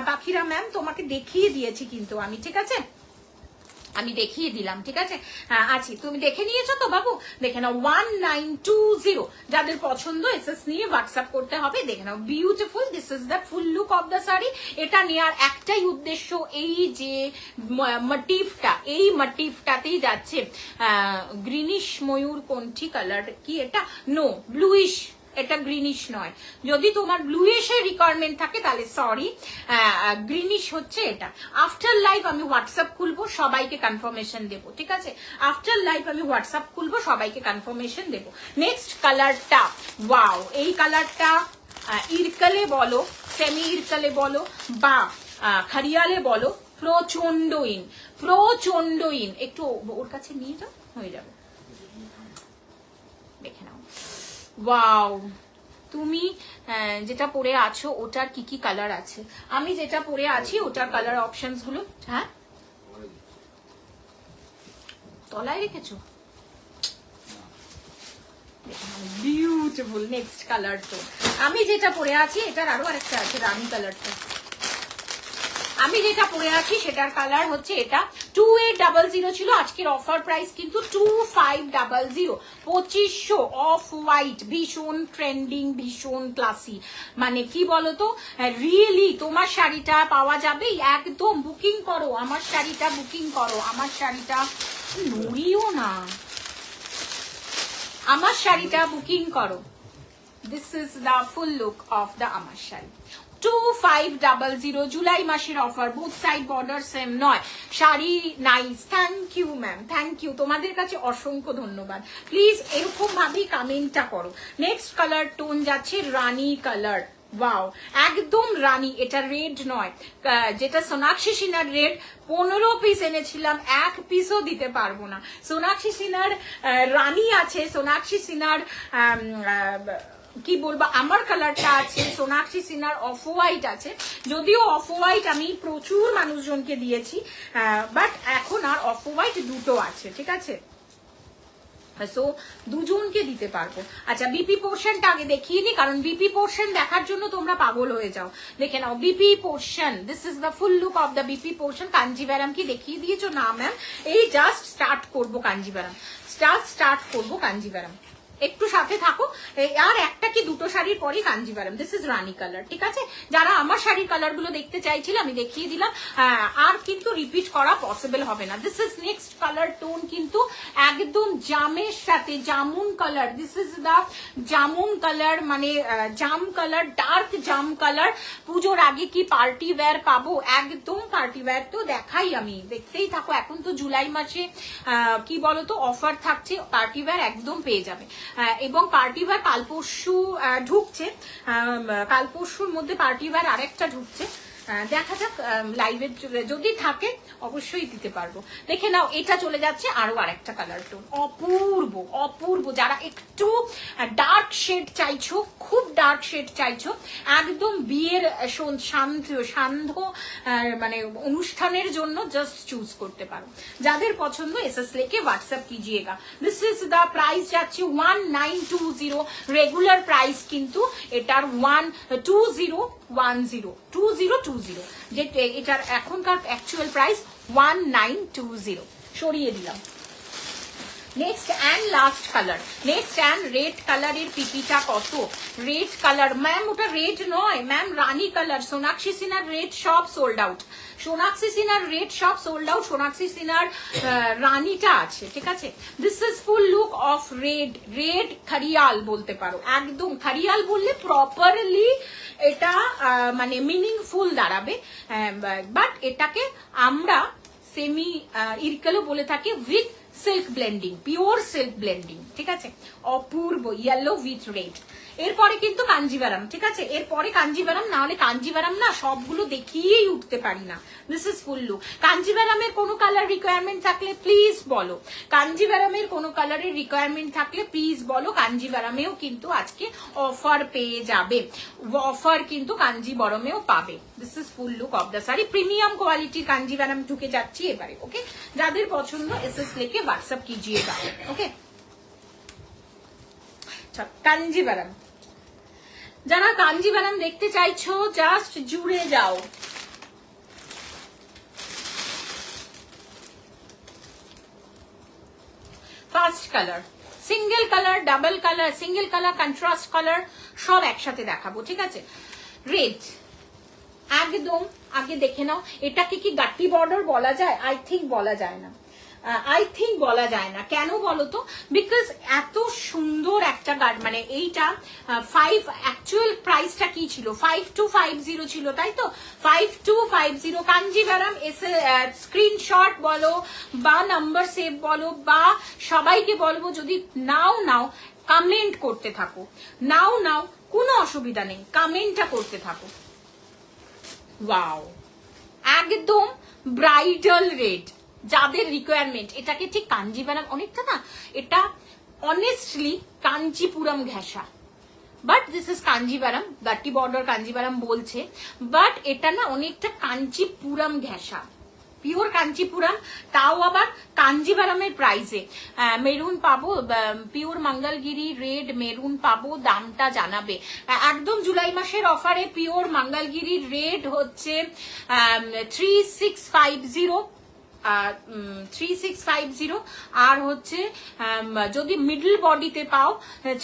পাখিরা ম্যাম, তোমাকে দেখিয়ে দিয়েছি কিন্তু আমি, ঠিক আছে। আমি দেখিয়ে দিলাম, ঠিক আছে? আছি, তুমি দেখে নিয়েছো তো বাবু? দেখে নাও 1920। যাদের পছন্দ এসএস নিয়ে হোয়াটসঅ্যাপ করতে হবে, দেখে নাও। Beautiful, this is the full look of the sari. এটা নেওয়ার একটাই উদ্দেশ্য, এই যে মোটিভটা, এই মোটিভটাতেই যাচ্ছে। গ্রিনিশ ময়ূর কণ্ঠী কালার কি এটা? নো, ব্লুইশ, এটা গ্রিনিশ নয়। যদি তোমার ব্লুইশের রিকোয়ারমেন্ট থাকে তাহলে সরি, গ্রিনিশ হচ্ছে এটা। আফটার লাইভ আমি হোয়াটসঅ্যাপ খুলবো, সবাইকে কনফার্মেশন দেবো, ঠিক আছে? আফটার লাইভ আমি হোয়াটসঅ্যাপ খুলবো, সবাইকে কনফার্মেশন দেবো। নেক্সট কালারটা, ওয়াও, এই কালারটা ইরকালে বলো, সেমি ইরকালে বলো বা খারিয়ালে বলো, প্রচন্ড ইন, প্রচন্ড ইন। একটু ওর কাছে নিয়ে যাও, হয়ে যাবে। দেখে নাও, ওয়াও। তুমি যেটা পরে আছো ওটার কি কি কালার আছে? আমি যেটা পরে আছি ওটার কালার অপশনস গুলো, হ্যাঁ, তলায় রেখেছো? বিউটিফুল। নেক্সট কালার তো আমি যেটা পরে আছি এটার আরো আরেকটা আছে, রানী কালারটা। আমি যেটা পরে আছি সেটার কালার হচ্ছে এটা। 2800 ছিল, আজকের অফার প্রাইস কিন্তু 2500। 2500 অফ হোয়াইট, ভীষণ ট্রেন্ডিং, ভীষণ ক্লাসি। মানে কি বলতো, রিয়েলি তোমার শাড়িটা পাওয়া যাবে, একদম বুকিং করো, আমার শাড়িটা বুকিং করো, আমার শাড়িটা নড়িও না, আমার শাড়িটা বুকিং করো। This is the full look of the আমার শাড়ি। 2500 জুলাই মাসের offer, both side border same নয়, sari nice. Thank you ma'am, thank you, তোমাদের কাছে অসংখ্য ধন্যবাদ। প্লিজ এরকম ভাবেই কমেন্টটা করো। নেক্সট কালার টোন যাচ্ছে রানী কালার। ওয়াও, একদম রানী, এটা রেড নয়, যেটা সোনাক্ষী সিনহার রেড। 15 পিস এনেছিলাম, এক পিসও দিতে পারবো না। সোনাক্ষী সিনহার রানী আছে, সোনাক্ষী সিনহার কি বলবো, আমার কালারটা আছে, সোনাক্ষী সিনহার অফ হোয়াইট আছে। যদিও অফ হোয়াইট আমি প্রচুর মানুষজনকে দিয়েছি, বাট এখন আর অফ হোয়াইট দুটো আছে, ঠিক আছে? সো দুজনকে দিতে পারবো। আচ্ছা, বিপি পোর্শনটা আগে দেখিয়ে নি, কারণ বিপি পোর্শন দেখার জন্য তোমরা পাগল হয়ে যাও। দেখে নাও BP portion, this is the full look of the BP portion. Kanjivaram কি দেখিয়ে দিয়েছো? না ম্যাম, এই জাস্ট স্টার্ট করবো কাঞ্জিভারাম, স্টার্ট করবো কাঞ্জিভারাম। একটু সাথে থাকো, আর একটা কি দুটো শাড়ির পরে Kanjivaram. This is Rani colour, ঠিক আছে? যারা আমার শাড়ির কালার গুলো দেখতে চাইছিল আমি দেখিয়ে দিলাম, আর কিন্তু রিপিট করা পসিবল হবে না। This is next colour tone, কিন্তু একদম জামের সাথে, jamun colour. This is the jamun colour, মানে জাম কালার, ডার্ক জাম কালার। পুজোর আগে কি পার্টি ওয়্যার পাবো? একদম পার্টি ওয়্যার তো দেখাই আমি, দেখতেই থাকো। এখন তো জুলাই মাসে কি বলতো অফার থাকছে, পার্টি ওয়্যার একদম পেয়ে যাবে। এবং পার্টি ওয়্যার কাল পরশু ঢুকছে, কাল পরশুর মধ্যে পার্টি ওয়্যার আরেকটা ঢুকছে। দেখা যাক, লাইভের যদি থাকে অবশ্যই দিতে পারবো। দেখে নাও, এটা চলে যাচ্ছে আরো আরেকটা কালার টোন, অপূর্ব অপূর্ব। যারা একটু ডার্ক শেড চাইছো, খুব ডার্ক শেড চাইছো, একদম বিয়ের সান্ধ্য মানে অনুষ্ঠানের জন্য জাস্ট চুজ করতে পারো। যাদের পছন্দ এসএস লেকে হোয়াটসঅ্যাপ কিজিয়েগা। দিস ইজ দ্য প্রাইস যাচ্ছে 1920, রেগুলার প্রাইস কিন্তু এটার 2020, যে এটার এখনকার অ্যাকচুয়াল প্রাইস 1920। সরিয়ে দিলাম। Next and last colour, next and red কালারের পিপিটা কত? রেড কালার ম্যাম, ওটা রেড নয় ম্যাম, রানী কালার। সোনাক্ষী সিনহার রেড সব সোল্ড আউট, সোনাক্ষী সিনহার রেড সব সোল্ড আউট, সোনাক্ষী সিনহার রানীটা আছে, ঠিক আছে? This is full look of red, red খারিয়াল বলতে পারো, একদম খারিয়াল বললে প্রপারলি এটা মানে মিনিংফুল দাঁড়াবে। বাট এটাকে আমরা সেমি ইরকালও বলে থাকি, with silk blending, pure silk blending, ঠিক আছে? অপূর্ব, ইয়েলো উইথ রেড। এরপরে কিন্তু কাঞ্জিভারাম, ঠিক আছে? এরপরে কাঞ্জিভারাম, না হলে কাঞ্জিভারাম না সবগুলো দেখিয়েই উঠতে পারি না। This is full look. কাঞ্জিভারামের কোনো কালার রিকোয়ারমেন্ট থাকলে প্লিজ বলো, কাঞ্জিভারামের কোনো কালারের রিকোয়ারমেন্ট থাকলে প্লিজ বলো। কাঞ্জিভারামেও কিন্তু আজকে অফার পেয়ে যাবে, অফার কিন্তু কাঞ্জিভারামেও পাবে। This is full look of the sari, premium কোয়ালিটির কাঞ্জিভারাম ঢুকে যাচ্ছি এবারে। ওকে, যাদের পছন্দ এসএস লেকে হোয়াটসঅ্যাপ কিজিয়েগা। ওকে, কাঞ্জিভারাম, যারা কাঞ্জিভারাম দেখতে চাইছো জাস্ট জুড়ে যাও। Contrast colour, single colour, double colour, single colour, contrast colour সব একসাথে দেখাবো, ঠিক আছে? রেড একদম আগে দেখে নাও, এটাকে কি গাট্টি বর্ডার বলা যায়? আই থিঙ্ক বলা যায় না, বলা যায় না। কেন বলো তো? বিকজ এত সুন্দর একটা মানে এইটা 5 অ্যাকচুয়াল প্রাইসটা কি ছিল? 5250 ছিল, তাই তো? 5250 কাঞ্জিভারাম এসে স্ক্রিনশট বলো বা নাম্বার সেভ বলো বা সবাইকে বলবো যদি নাও কমেন্ট করতে থাকো, নাও কোনো অসুবিধা নেই, কমেন্টটা করতে থাকো। ওয়াও, একদম ব্রাইডাল রেড, যাদের রিকোয়ারমেন্ট, এটাকে ঠিক কাঞ্জিভারাম অনেকটা না, এটা অনেস্টলি কাঞ্চিপুরম ঘেঁষা, বাট দিস ইজ কাঞ্জিভারাম, গাট্টি বর্ডার কাঞ্জিভারাম বলছে, বাট এটা না অনেকটা কাঞ্চিপুরম ঘেঁষা, পিওর কাঞ্চিপুরম, তাও আবার কাঞ্জিভারামের প্রাইসে। মেরুন পাবো, পিওর মঙ্গলগিরি রেড মেরুন পাবো, দামটা জানাবে। একদম জুলাই মাসের অফারে পিওর মঙ্গলগিরি রেড হচ্ছে 3650, 3650, আর হচ্ছে যদি মিডল বডিতে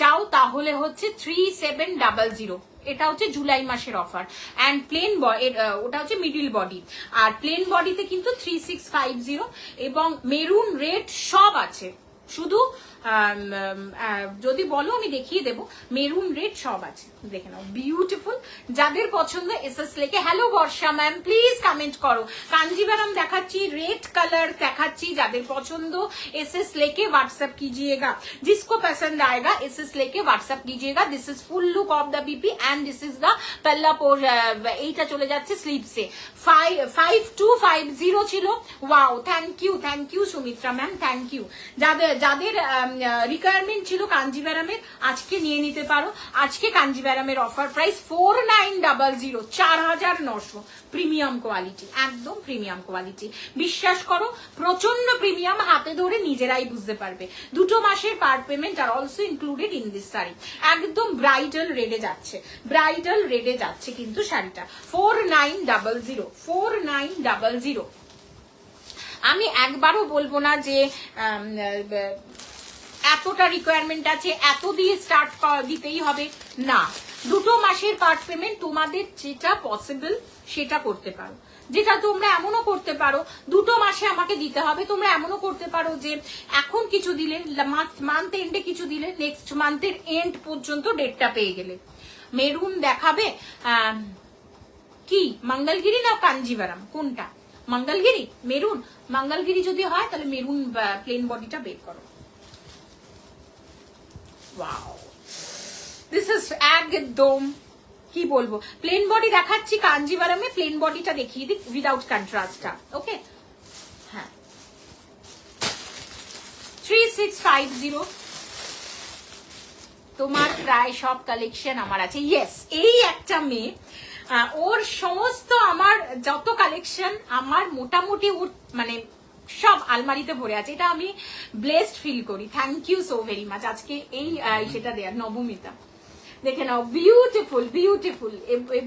চাও তাহলে হচ্ছে 3700। এটা হচ্ছে জুলাই মাসের অফার। অ্যান্ড প্লেন ওটা হচ্ছে মিডল বডি, আর প্লেন বডিতে কিন্তু 3650 এবং মেরুন রেড সব আছে, শুধু যদি বলো আমি দেখিয়ে দেবো, মেরুন রেড সব আছে, দেখে নাও, বিউটিফুল। যাদের পছন্দ এসএস লেকে, hello Barsha ma'am please comment করো। কাঞ্জিভারাম দেখাচ্ছি, রেড কালার দেখাচ্ছি, যাদের পছন্দ এসএস लेके व्हाट्सएप कीजिएगा, जिसको पसंद आएगा एसएस लेके व्हाट्सएप कीजिएगा। This is full look of the BP and this is the पल्ला पोर, এইটা চলে যাচ্ছে স্লিভসে। 5250 ছিল। Wow, thank you Sumitra ma'am, thank you. যাদের রিকোয়ারমেন্ট ছিল কাঞ্জিভারামের, আজকে নিয়ে নিতে পারো। আজকে কাঞ্জিভারামের অফার প্রাইস 4900, 4900, প্রিমিয়াম কোয়ালিটি, একদম প্রিমিয়াম কোয়ালিটি। বিশ্বাস করো প্রচন্ড প্রিমিয়াম, হাতে ধরে নিজেরাই বুঝতে পারবে। 2 মাসের part payment are also included in this sari. একদম ব্রাইডাল রেডে যাচ্ছে, ব্রাইডাল রেডে যাচ্ছে কিন্তু শাড়িটা। 4900। আমি একবারও বলবো না যে এতটা রিকোয়ারমেন্ট আছে, এত দিয়ে স্টার্ট দিতেই হবে, না। 2 মাসের পার্ট পেমেন্ট তোমাদের যেটা পসিবল সেটা করতে পারো। যেটা তোমরা এমনও করতে পারো 2 মাসে আমাকে দিতে হবে, তোমরা এমনও করতে পারো যে এখন কিছু দিলে, মান্থ এন্ডে কিছু দিলে, নেক্সট মান্থের এন্ড পর্যন্ত ডেটটা পেয়ে গেলে। মেরুন দেখাবে, কি মঙ্গলগিরি না কাঞ্জিভারাম, কোনটা? মঙ্গলগিরি, মেরুন, মঙ্গলগিরি যদি হয় তাহলে মেরুন প্লেন বডিটা বের করো। ওয়াও, দিস ইজ একদম কি বলবো, প্লেন বডি দেখাচ্ছি কাঞ্জিভারামে, প্লেন বডিটা দেখিয়ে দিই উইদাউট কন্ট্রাস্টটা। ওকে, হ্যাঁ 3650। তোমার প্রায় সব কালেকশন আমার আছে। ইয়েস, এই একটা মেয়ে, ওর সমস্ত আমার যত কালেকশন আমার মোটামুটি ওর মানে সব আলমারিতে ভরে আছে, এটা আমি ব্লেসড ফিল করি। Thank you so very much আজকে এই সেটা দেয়ার, নবমিতা। দেখে নাও, বিউটিফুল বিউটিফুল,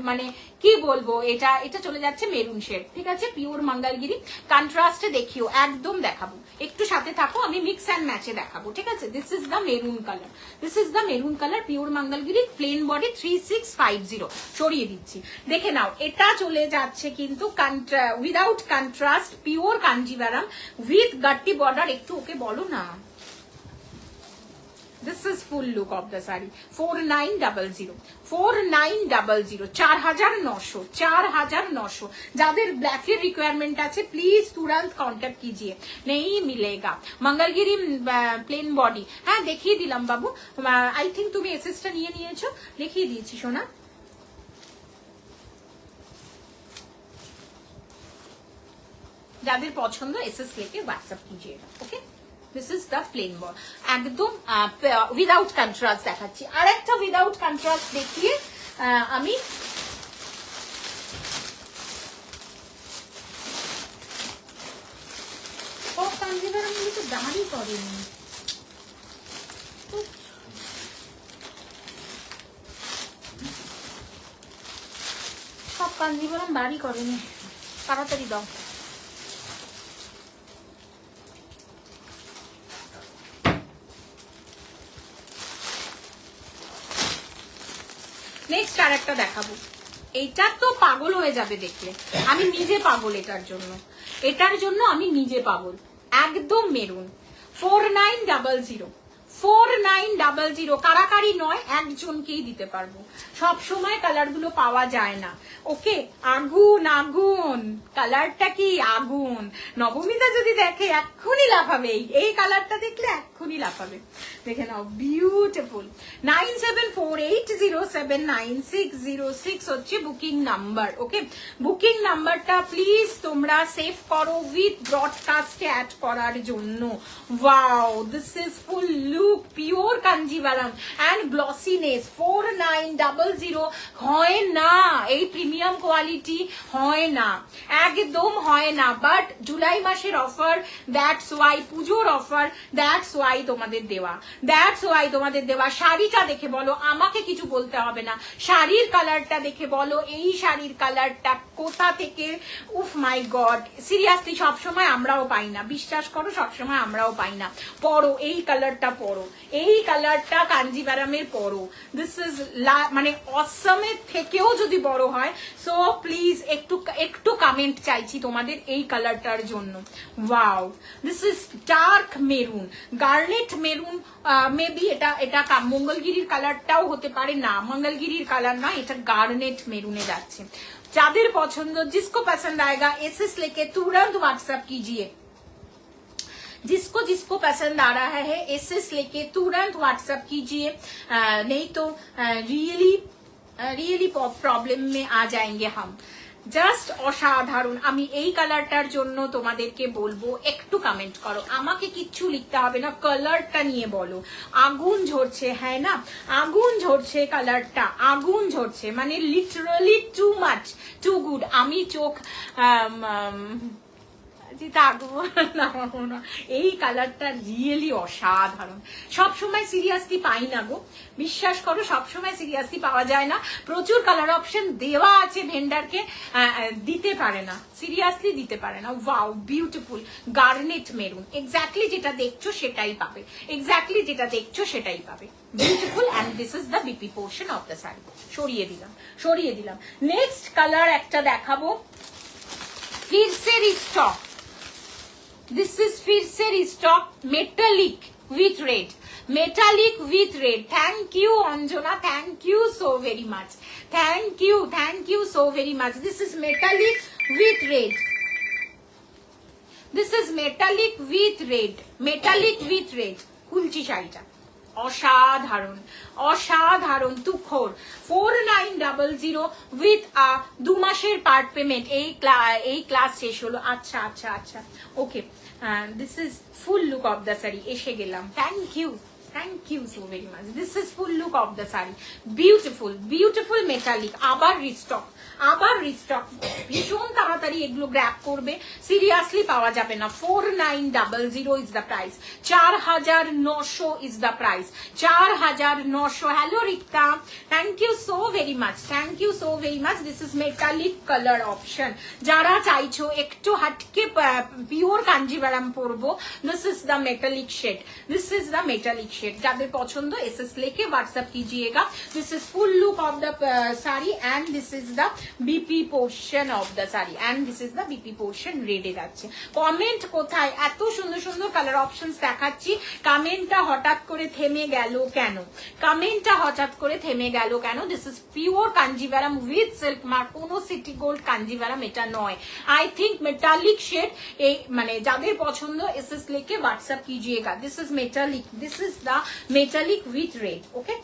মানে কি বলবো, এটা চলে যাচ্ছে মেরুন শেড, ঠিক আছে? পিওর মঙ্গলগিরি কন্ট্রাস্টে দেখিও, একদম দেখাবো, একটু সাথে থাকো, আমি মিক্স অ্যান্ড ম্যাচে দেখাবো, ঠিক আছে? This is the maroon colour, this is the maroon colour, pure Mangalagiri, plain body, 3650। সরিয়ে দিচ্ছি, দেখে নাও, এটা চলে যাচ্ছে কিন্তু without contrast, pure Kanjivaram with গাট্টি বর্ডার। একটু ওকে বলো না, this is full look of the saree। 4900, 4900। যাদের ব্ল্যাকের রিকোয়ারমেন্ট আছে প্লিজ তুরন্ত কন্ট্যাক্ট कीजिए, नहीं मिलेगा। मंगलगिरी প্লেন বডি, হ্যাঁ দেখিয়ে দিলাম বাবু। আই থিঙ্ক তুমি এসএসটা নিয়ে নিয়েছো, দেখিয়ে দিয়েছি সোনা। যাদের পছন্দ এসএস লেকে হোয়াটসঅ্যাপ कीजिएगा। Okay, this is the plain body, একদম উইদাউট কন্ট্রাস্ট দেখাচ্ছি। আর একটা উইদাউট কন্ট্রাস্ট দেখিয়ে আমি কাঞ্জিভারাম তো দাঁড়ি করেনি, সব কাঞ্জিভারাম বাড়ি করেনি, তাড়াতাড়ি দাও। নেক্সট আর একটা দেখাবো, এইটা তো পাগল হয়ে যাবে দেখলে, আমি নিজে পাগল এটার জন্য আমি নিজে পাগল। একদম মেরুন, 4900, 4900, কারাকারি নয়, একজনকেই দিতে পারবো। সব সময় কালার গুলো পাওয়া যায় না। ওকে, আগুন আগুন, কালারটা কি আগুন। নবমিতা যদি দেখে এক্ষুনি লাফাবে, এই কালারটা দেখলে এক্ষুনি লাফাবে। দেখে নাও, বিউটিফুল। 9748079606 হচ্ছে বুকিং নাম্বার। ওকে, বুকিং নাম্বারটা প্লিজ তোমরা সেভ করো উইথ ব্রডকাস্টে অ্যাড করার জন্য। Wow, this is full look, pure Kanjivaram and glossiness. 4900 হয় না, এই প্রিমিয়াম কোয়ালিটি হয় না, একদম হয় না। বাট জুলাই মাসের অফার, দ্যাটস ওয়াই, পুজোর অফার, দ্যাটস ওয়াই তোমাদের দেওয়া, দ্যাটস ওয়াই তোমাদের দেওয়া। শাড়িটা দেখে বলো, আমাকে কিছু বলতে হবে না, শাড়ির কালারটা দেখে বলো এই শাড়ির কালারটা কোথা থেকে। উফ মাই গড, সিরিয়াসলি সবসময় আমরাও পাই না, বিশ্বাস করো, সবসময় আমরাও পাই না। পরো এই কালারটা, পরো এই কালারটা, কাঞ্জিভারামের পরো। দিস ইজ মানে অসমের থেকেও যদি বড় হয়। সো প্লিজ একটু কমেন্ট চাইছি তোমাদের এই কালারটার জন্য। Wow, this is dark maroon, garnet maroon. Maybe এটা মঙ্গলগিরির কালারটাও হতে পারে, না মঙ্গলগিরির কালার না, এটা গার্নেট মেরুনে যাচ্ছে। যাদের পছন্দ, जिसको पसंद आएगा एसएस लेके तुरंत व्हाट्सएप कीजिए। जिसको जिसको पसंद आ रहा है एसएस लेके तुरंत व्हाट्सएप कीजिए, नहीं तो रियली प्रॉब्लम में आ जाएंगे हम। জাস্ট অসাধারণ। আমি এই কালারটার জন্য তোমাদেরকে বলবো একটু কমেন্ট করো, আমাকে কিচ্ছু লিখতে হবে না, কালারটা নিয়ে বলো। আগুন ঝরছে, হ্যাঁ না, আগুন ঝরছে, কালারটা আগুন ঝরছে, মানে literally too much, too good. আমি চোখ এই কালারটা রিয়েলি অসাধারণ। সবসময় সিরিয়াসলি পাই না গো, বিশ্বাস করো, সবসময় সিরিয়াসলি পাওয়া যায় না। প্রচুর কালার অপশন দেওয়া আছে ভেন্ডারকে, দিতে পারে না, সিরিয়াসলি দিতে পারে না। Wow, beautiful garnet maroon, exactly যেটা দেখছো সেটাই পাবে, এক্স্যাক্টলি যেটা দেখছো সেটাই পাবে। Beautiful, and this is the BP portion of the sari. সরিয়ে দিলাম। নেক্সট কালার একটা দেখাবো, फिर से रिस्टॉक। This is फिर से restock, metallic with red, metallic with red. Thank you Anjana, thank you so very much, thank you so very much. This is metallic with red, this is metallic with red, metallic with red. খুলছি শাড়িটা, অসাধারণ অসাধারণ। তুখোর 4900 with 2 মাসের part payment. এই class শেষ হলো। আচ্ছা আচ্ছা আচ্ছা, okay, this is full look of the sari. এসে গেলাম, thank you so very much. This is full look of the saree, beautiful metallic। আবার রিস্টক, ভীষণ তাড়াতাড়ি এগুলো গ্র্যাব করবে, সিরিয়াসলি পাওয়া যাবে না। 4900 is the price, 4900 is the price, 4900। Hello Rikta, thank you so very much, this is metallic colour option. যারা চাইছো একটু হাটকে পিওর কাঞ্জিভারাম পরবো, this is the metallic shade, যাদের পছন্দ এসএস लेके व्हाट्सएप कीजिएगा। This is full look of the sari and this is the BP portion of the sari and this is the BP portion রেডে যাচ্ছে। কমেন্ট কোথায়? এত সুন্দর সুন্দর কালার অপশনস দেখাচ্ছি, কমেন্টটা হঠাৎ করে থেমে গেল কেন? This is pure Kanjivaram with silk mark, কোনো সিটি গোল্ড কাঞ্জিভারাম এটা নয়। আই থিঙ্ক মেটালিক শেড, এই মানে যাদের পছন্দ এসএস लेके व्हाट्सएप कीजिएगा। This is metallic, this is the metallic with red। Okay,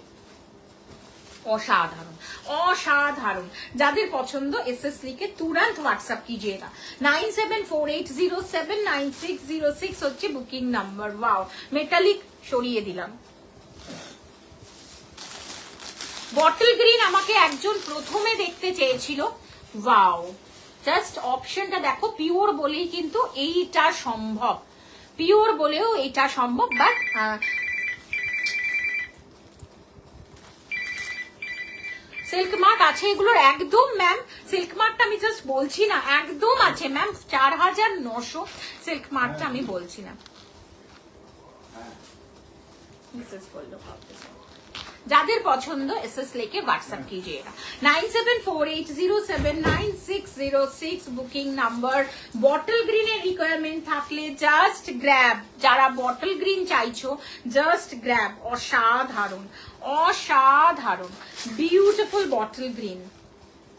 অসাধারণ। যাদের পছন্দ এসএস লিখে তুরন্ত হোয়াটসঅ্যাপ कीजिएगा। 9748079606 হচ্ছে বুকিং নাম্বার। ওয়াও, মেটালিক সরিয়ে দিলাম। বটল গ্রিন আমাকে একজন প্রথমে দেখতে চেয়েছিল। ওয়াও, জাস্ট অপশনটা দেখো, পিওর বলেই কিন্তু এইটা সম্ভব, পিওর বলেও এটা সম্ভব। বাট সিল্ক মার্ক আছে এগুলোর একদম ম্যাম, সিল্ক মার্কটা আমি জাস্ট বলছি না, একদম আছে ম্যাম। 4900 সিল্ক মার্কটা আমি বলছি না। যাদের পছন্দ এসএস लेके व्हाट्सएप कीजिएगा 9748079606 বুকিং নাম্বার। বটল গ্রিনের রিকোয়ারমেন্ট থাকলে জাস্ট গ্র্যাব, যারা বটল গ্রিন চাইছো জাস্ট গ্র্যাব। অসাধারণ অসাধারণ beautiful bottle green,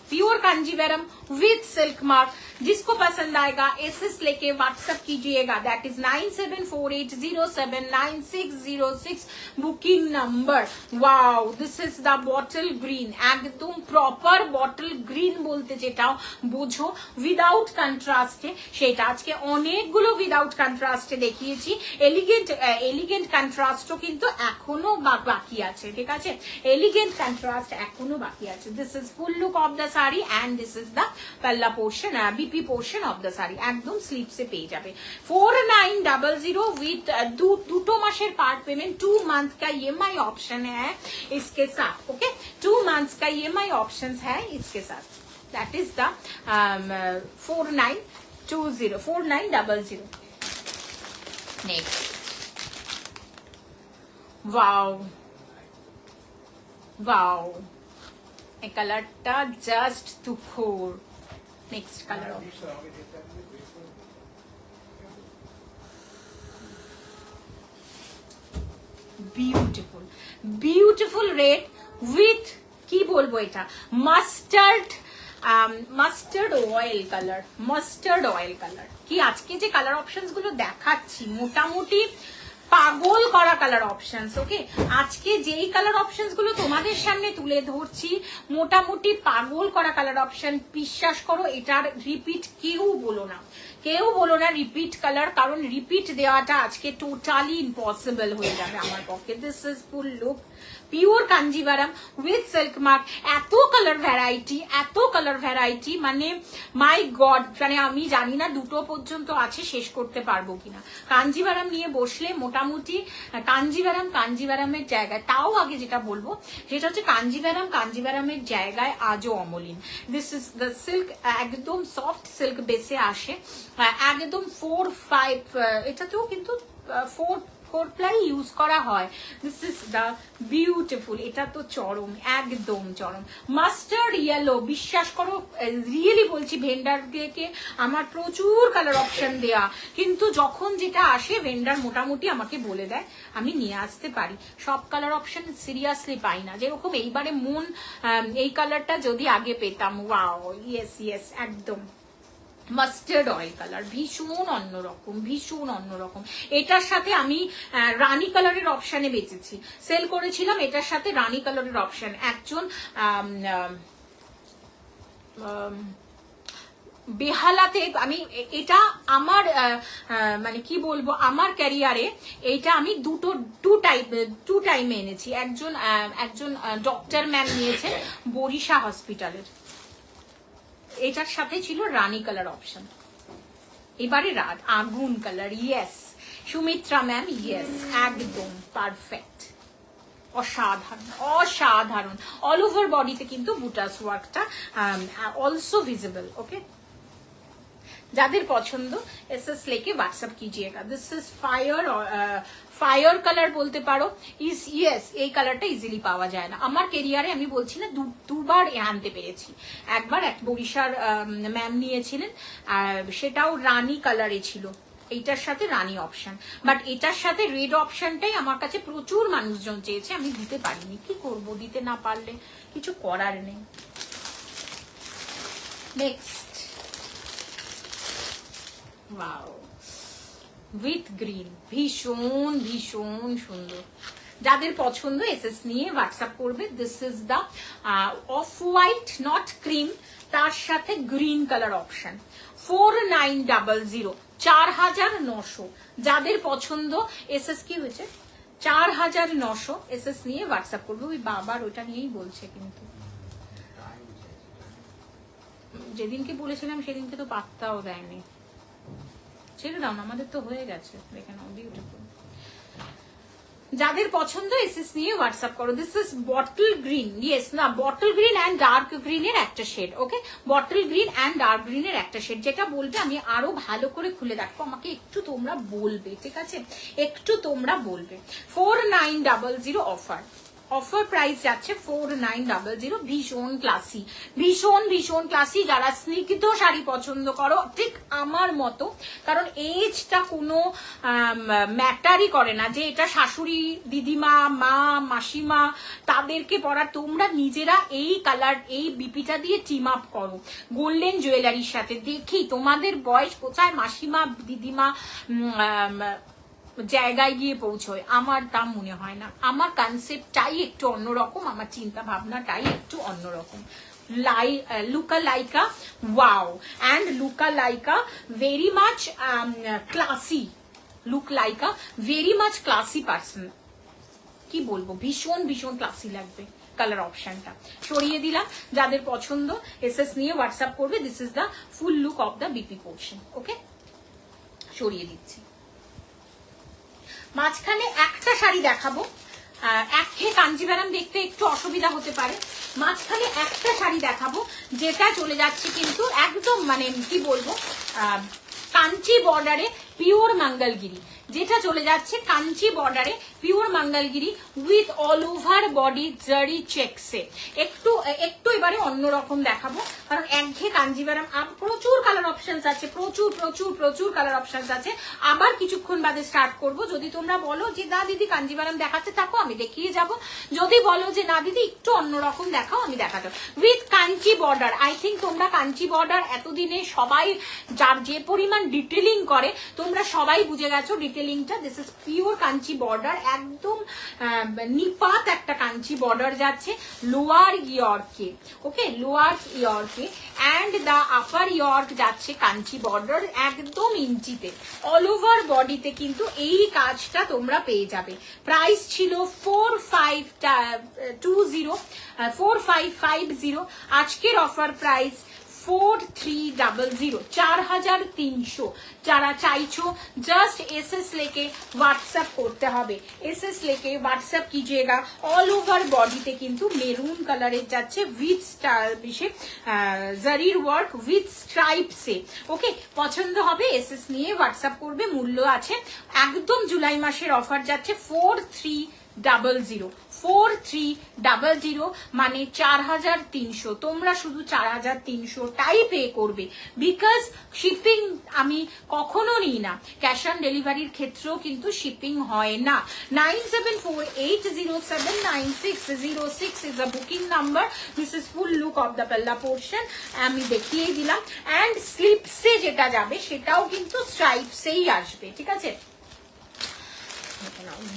pure Kanjivaram with silk mark. जिसको पसंद आएगा एसएस लेके व्हाट्सएप कीजिएगा, that is 9748079606 booking number. Wow this is the bottle green, एकदम प्रॉपर बॉटल ग्रीन बोलते যেটাও বুঝো, উইদাউট কন্ট্রাস্টে। সেটা আজকে অনেকগুলো উইদাউট কন্ট্রাস্টে দেখিয়েছি, এলিগেন্ট কন্ট্রাস্টও কিন্তু এখনো বাকি আছে, ঠিক আছে? এলিগেন্ট কন্ট্রাস্ট এখনো বাকি আছে। This is full look of the sari and this is the palla portion, BP portion of the sari. एकदम स्लीप से पेज जावे 4900 with दुटो मासेर पार्ट पेमेंट, 2 मंथ का EMI ऑप्शन है इसके साथ। ओके 2 मंथ्स का EMI ऑप्शंस है इसके साथ। That is the 4900। Next wow wow, এই কালারটা জাস্ট তুখোর। Next colour option beautiful beautiful red with কি বলবো এটা mustard mustard oil colour, mustard oil colour. কি আজকে যে কালার অপশনস গুলো দেখাচ্ছি মোটামুটি পাগল করা কালার অপশনস। ওকে আজকে যেই কালার অপশনস গুলো তোমাদের সামনে তুলে ধরছি মোটামুটি পাগল করা কালার অপশন। বিশ্বাস করো এটার রিপিট কেউ বলো না, কেউ বলো না রিপিট কালার, কারণ রিপিট দেওয়াটা আজকে টোটালি ইম্পসিবল হয়ে যাবে আমার পক্ষে। This is full look pure Kanjivaram with silk mark. এত কালার ভ্যারাইটি মানে মাই গড, মানে আমি জানি না দুটো পর্যন্ত আছে শেষ করতে পারবো কিনা। কাঞ্জিভারাম নিয়ে বসলে মোটামুটি কাঞ্জিভারামের জায়গায়, তাও আগে যেটা বলবো সেটা হচ্ছে কাঞ্জিভারামের জায়গায় আজও অমলিন। দিস ইজ দ্য সিল্ক, একদম সফট সিল্ক বেসে আসে, একদম 4-5, এটাতেও কিন্তু 4 প্লাই ইউজ করা হয়। দিস ইজ দ্য বিউটিফুল, এটা তো চরম, একদম চরম মাস্টার্ড ইয়েলো। বিশ্বাস করো রিয়েলি বলছি, ভেন্ডারকে আমার প্রচুর কালার অপশন দেয়া, কিন্তু যখন যেটা আসে ভেন্ডার মোটামুটি আমাকে বলে দেয় আমি নিয়ে আসতে পারি। সব কালার অপশন সিরিয়াসলি পাই না। যেরকম এইবারে মুন এই কালারটা যদি আগে পেতাম, ওয়াও ইয়েস ইয়েস একদম মাস্টার্ড অয়েল কালার, ভীষণ অন্যরকম। এটার সাথে আমি রানী কালারের অপশানে বেঁচেছি, সেল করেছিলাম এটার সাথে রানী কালারের অপশন। একজন বেহালাতে আমি এটা আমার মানে কি বলবো আমার ক্যারিয়ারে এইটা আমি টু টাইমে এনেছি। একজন ডক্টর ম্যাম নিয়েছে বরিশা হসপিটালের, এটার সাথে ছিল রানী কালার অপশন। এবারে আগুন colour, yes Sumitra ma'am, yes একদম পারফেক্ট, অসাধারণ। অল ওভার বডিতে কিন্তু বুটাস ওয়ার্কটা অলসো ভিজিবল। ওকে যাদের পছন্দ এসএস लेके व्हाट्सएप कीजिएगा। दिस इज ফায়ার কালার বলতে পারো। ইয়েস এই কালারটা ইজিলি পাওয়া যায় না আমার কেরিয়ারে, আমি বলছি না দুবার আনতে পেরেছি। একবার এক বরিশার ম্যাম নিয়েছিলেন, সেটাও রানী কালারে ছিল, এইটার সাথে রানী অপশন, বাট এটার সাথে রেড অপশনটাই আমার কাছে প্রচুর মানুষজন চেয়েছে, আমি দিতে পারিনি। কি করব, দিতে না পারলে কিছু করার নেই। নেক্সট ওয়াও উইথ গ্রিন, ভীষণ সুন্দর। যাদের পছন্দ এসএস নিয়ে হোয়াটসঅ্যাপ করবে। This is the off white not cream, তার সাথে গ্রিন কালার অপশন। 4900, 4900। যাদের পছন্দ এসএস কি হয়েছে 4900 এসএস নিয়ে হোয়াটসঅ্যাপ করবে। ওই বাবার ওইটা নিয়েই বলছে, কিন্তু যেদিনকে বলেছিলাম সেদিনকে তো পাত্তাও দেয়নি। ছেড়ে দাও না, আমাদের তো হয়ে গেছে। দেখে নাও বিউটিফুল। যাদের পছন্দ এসএস নিয়ে হোয়াটসঅ্যাপ করো। This is bottle green, yes না বটল গ্রিন অ্যান্ড ডার্ক গ্রিনের একটা shade. Okay bottle green and dark গ্রিনের একটা শেড। যেটা বলবে আমি আরো ভালো করে খুলে দেখবো, আমাকে একটু তোমরা বলবে, ঠিক আছে একটু তোমরা বলবে। 4900 অফার, অফার প্রাইস যাচ্ছে 4900। ভীষণ ক্লাসি, ভীষণ ভীষণ ক্লাসি। যারা স্নিগ্ধ শাড়ি পছন্দ করো ঠিক আমার মতো, কারণ এজটা কোনো ম্যাটারই করে না, যে এটা শাশুড়ি, দিদিমা, মা, মাসিমা তাদেরকে পরা, তোমরা নিজেরা এই কালার এই বিপিটা দিয়ে টিম আপ করো গোল্ডেন জুয়েলারির সাথে। দেখি তোমাদের বয়স কোথায় মাসিমা দিদিমা জায়গায় গিয়ে পৌঁছয়, আমার তা মনে হয় না। আমার কনসেপ্টটাই একটু অন্যরকম, আমার চিন্তা ভাবনাটাই একটু অন্যরকম। Luka Laika, wow, and Luka Laika very much classy, look like a very much classy person। কি বলবো, ভীষণ ভীষণ ক্লাসি লাগবে কালার অপশনটা। সরিয়ে দিলাম, যাদের পছন্দ এসএস নিয়ে হোয়াটসঅ্যাপ করবে। This is the full look of the BP portion. Okay, সরিয়ে দিচ্ছি। মাঝখানে একটা শাড়ি দেখাবো, একঘেয়ে কাঞ্জিভারাম দেখতে একটু অসুবিধা হতে পারে। মাঝখানে একটা শাড়ি দেখাবো যেটা চলে যাচ্ছে কিন্তু একদম মানে কি বলবো, কাঞ্চি বর্ডারে পিওর মঙ্গলগিরি, যেটা চলে যাচ্ছে কাঞ্চি বর্ডারে pure Mangalagiri with all over body জারি চেকসে। একটু একটু এবারে অন্যরকম দেখাবো, কারণ একঘেয়ে কাঞ্জিভারাম প্রচুর কালার অপশনস আছে, প্রচুর প্রচুর প্রচুর কালার অপশনস আছে। আবার কিছুক্ষণ বাদে স্টার্ট করব। যদি তোমরা বলো যে না দিদি কাঞ্জিভারাম দেখাতে থাকো, আমি দেখিয়ে যাব। যদি বলো যে না দিদি একটু অন্যরকম দেখাও, আমি দেখাতে with Kanchi border. I think তোমরা কাঞ্চি বর্ডার এতদিনে সবাই যার যে পরিমাণ ডিটেলিং করে তোমরা সবাই বুঝে গেছো ডিটেলিংটা। This is pure Kanchi border, একদম নিপাত একটা কাঞ্চি বর্ডার যাচ্ছে লোয়ার ইয়র্কে। ওকে, লোয়ার ইয়র্কে অ্যান্ড দ্য আপার ইয়র্ক যাচ্ছে কাঞ্চি বর্ডার একদম ইঞ্চিতে। অল ওভার বডিতে কিন্তু এই কাজটা তোমরা পেয়ে যাবে। প্রাইস ছিল 4550, আজকের অফার প্রাইস 4300, 4300। যারা চাইছো জাস্ট এসএস लेके व्हाट्सएप করতে হবে। এসএস लेके व्हाट्सएप कीजिएगा। অল ওভার বডিতে কিন্তু মেরুন কালারের যাচ্ছে উইথ জারির ওয়ার্ক উইথ স্ট্রাইপসে। ওকে, পছন্দ হবে এসএস নিয়ে হোয়াটসঅ্যাপ করবে। মূল্য আছে একদম জুলাই মাসের অফার যাচ্ছে 4300, 4300 মানে 4300। তোমরা শুধু 4300টাই পে করবে, বিকজ শিপিং আমি কখনো নিই না। ক্যাশ অন ডেলিভারির ক্ষেত্রেও কিন্তু শিপিং হয় না। 9748079606 is a booking number. This is full look of the পাল্লা পোর্শন, আমি দেখিয়ে দিলাম। অ্যান্ড স্লিপসে যেটা যাবে সেটাও কিন্তু স্ট্রাইপসেই আসবে, ঠিক আছে।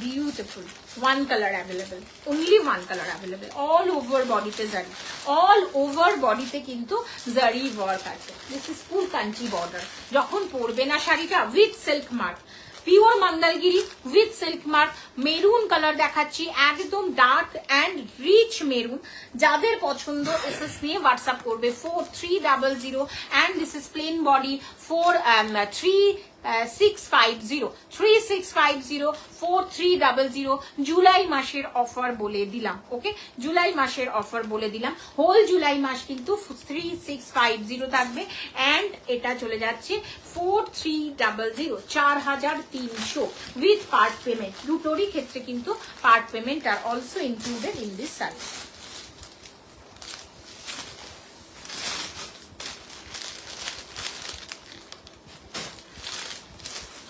Beautiful, one color available, only one color available, all over body te zari, all over body te kintu zari work ache। This is full kanchi border, যখন পরবে না শাড়িটা with silk mark, pure Mangalagiri with silk mark. Maroon colour দেখাচ্ছি, একদম dark and rich maroon. যাদের পছন্দ SS নিয়ে WhatsApp করবে 4300 and this is plane body 3650 4300। July মাসের অফার বলে দিলাম। ওকে, জুলাই মাসের অফার বলে দিলাম। হোল জুলাই মাস কিন্তু 3650 থাকবে অ্যান্ড এটা চলে যাচ্ছে 4300, 4300 উইথ পার্ট পেমেন্ট। দুটোরই ক্ষেত্রে কিন্তু part payment are also included in this service.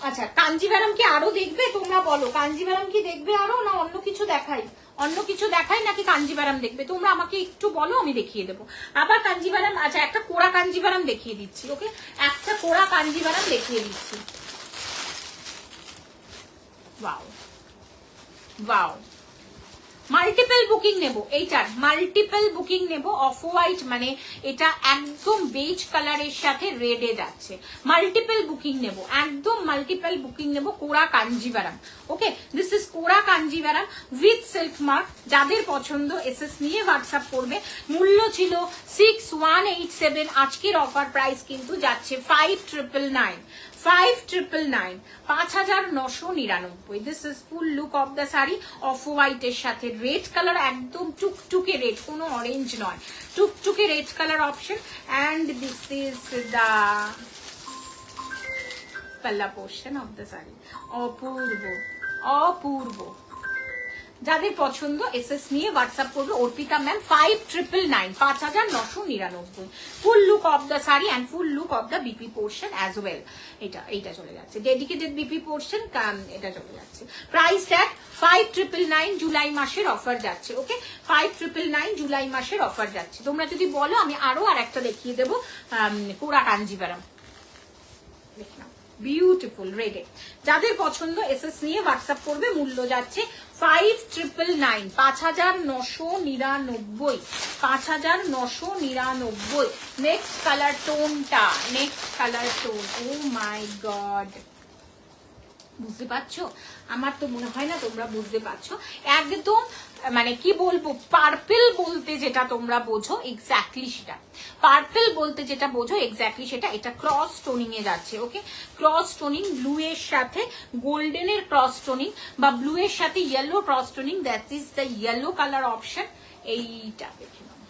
আচ্ছা, কাঞ্জিভারাম কি আরো দেখবে? তোমরা বলো, কাঞ্জিভারাম কি দেখবে আরো, না অন্য কিছু দেখাই? অন্য কিছু দেখাই নাকি কাঞ্জিভারাম দেখবে? তোমরা আমাকে একটু বলো, আমি দেখিয়ে দেবো। আবার কাঞ্জিভারাম, আচ্ছা একটা কোরা কাঞ্জিভারাম দেখিয়ে দিচ্ছি। ওকে, একটা কোরা কাঞ্জিভারাম দেখিয়ে দিচ্ছি। ওয়াও ওয়াও, মাল্টিপল বুকিং নেব, এইটার মাল্টিপল বুকিং নেব। অফ হোয়াইট মানে এটা একদম বেজ কালারের সাথে রেডে যাচ্ছে। মাল্টিপল বুকিং নেব, একদম মাল্টিপল বুকিং নেব। কোরা কাঞ্জিভারাম। ওকে, দিস ইজ কোরা কাঞ্জিভারাম উইথ সিল্ক মার্ক। যাদের পছন্দ এসএস নিয়ে হোয়াটসঅ্যাপ করবে। মূল্য ছিল 6187, আজকের অফার প্রাইস কিন্তু যাচ্ছে 5999, 5999। This is full look of the sari. Of হোয়াইটের সাথে রেড কালার, একদম টুকটুকে রেড, কোনো অরেঞ্জ নয়, টুকটুকে red colour option. And this is the পাল্লা পোর্শন অফ দ্য শাড়ি। অপূর্ব অপূর্ব যাদের পছন্দ এসএস নিয়ে হোয়াটসঅ্যাপ করবে Arpita ma'am 5999 5999 full look of the sari and full look of the BP portion as well. এইটা চলে যাচ্ছে ডেডিকেটেড বিপি পোর্শন, এটা চলে যাচ্ছে। প্রাইস ট্যাগ 5999 জুলাই মাসের অফার যাচ্ছে। ওকে 5999 জুলাই মাসের অফার যাচ্ছে। তোমরা যদি বলো আমি আরো আর একটা দেখিয়ে দেবো কোরা কাঞ্জিভারাম, দেখে নাও বিউটিফুল রেডে। যাদের পছন্দ এসএস নিয়ে হোয়াটসঅ্যাপ করবে, মূল্য যাচ্ছে 5999 5999 5999। নেক্সট কালার টোনটা, next colour tone, oh my God, বুঝতে পারছো? আমার তো মনে হয় না তোমরা বুঝতে পারছো। একদম মানে কি বলবো, পার্পল বলতে যেটা তোমরা বোঝো এক্স্যাক্টলি সেটা, পার্পল বলতে যেটা বোঝো এক্স্যাক্টলি সেটা। এটা ক্রস টোনিং এ যাচ্ছে। ওকে ক্রস টোনিং, ব্লু এর সাথে গোল্ডেনের ক্রস টোনিং বা ব্লু এর সাথে yellow cross toning, that is the yellow colour option. এইটা দেখে নাও,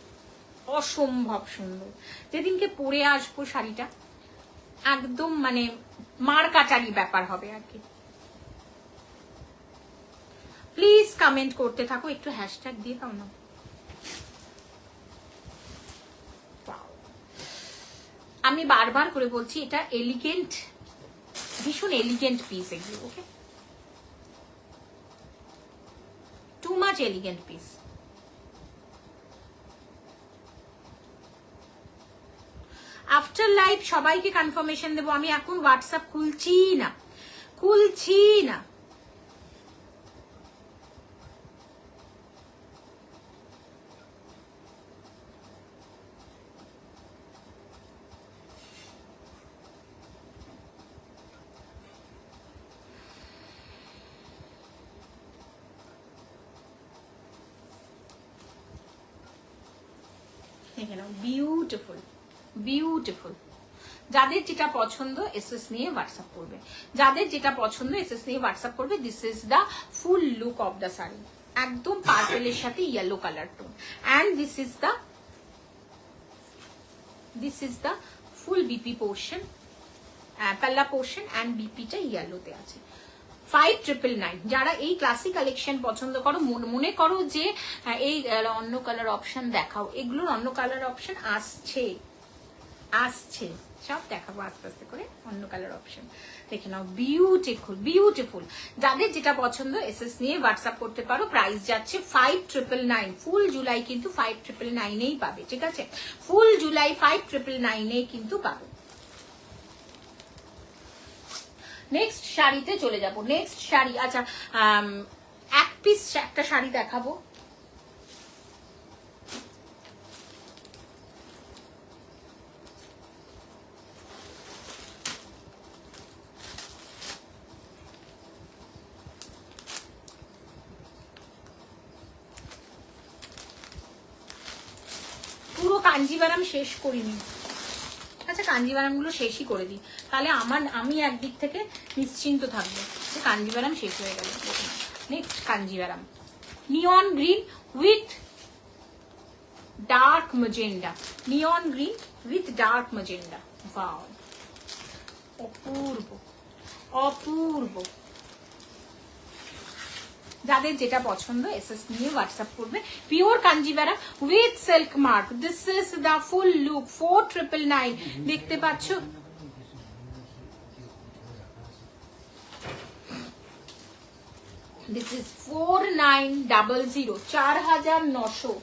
অসম্ভব সুন্দর। যেদিনকে পরে আসবো শাড়িটা একদম মানে মার কাটারি ব্যাপার হবে আর কি। প্লিজ কমেন্ট করতে থাকো, একটু হ্যাশট্যাগ দিয়ে দাও না। আমি বারবার করে বলছি এটা এলিগেন্ট, ভীষণ এলিগেন্ট পিস এগুলো। Okay too much elegant piece. After live সবাইকে কনফার্মেশন দেবো। আমি এখন হোয়াটসঅ্যাপ খুলছি না। Beautiful beautiful. যাদের যেটা পছন্দ এসএস নিয়ে হোয়াটসঅ্যাপ করবে, যাদের যেটা পছন্দ এসএস নিয়ে হোয়াটসঅ্যাপ করবে। This is the full look of the sari, একদম পার্পলের সাথে yellow colour tone, and this is the full BP portion, পাল্লা পোর্শন অ্যান্ড বিপিটা ইয়েলোতে আছে। 5999। যারা এই ক্লাসিক কালেকশন পছন্দ করো, মনে করো যে এই অন্য কালার অপশন দেখাও, এগুলোর অন্য কালার অপশন আসছে, সব দেখাবো আস্তে আস্তে করে অন্য কালার অপশন। দেখে নাও বিউটিফুল। যাদের যেটা পছন্দ এসএস নিয়ে হোয়াটসঅ্যাপ করতে পারো। প্রাইস যাচ্ছে 5999। ফুল জুলাই কিন্তু 5999 পাবে, ঠিক আছে? ফুল জুলাই 5999 কিন্তু পাবে। নেক্সট শাড়িতে চলে যাব। নেক্সট শাড়ি, আচ্ছা এক পিস একটা শাড়ি দেখাবো। পুরো কাঞ্জিভারাম শেষ করিনি। আচ্ছা কাঞ্জিভারাম গুলো শেষই করে দিই, তাহলে আমি একদিক থেকে নিশ্চিন্ত থাকবো যে কাঞ্জিভারাম শেষ হয়ে গেল। Next Kanjivaram neon green with dark magenta, neon green with dark magenta. Wow, অপূর্ব অপূর্ব। যাদের যেটা পছন্দ এসএস নিয়ে হোয়াটসঅ্যাপ করবে। Pure Kanjivaram with silk mark. This is the full look 4999। দেখতে পাচ্ছ দিস ইজ 4900,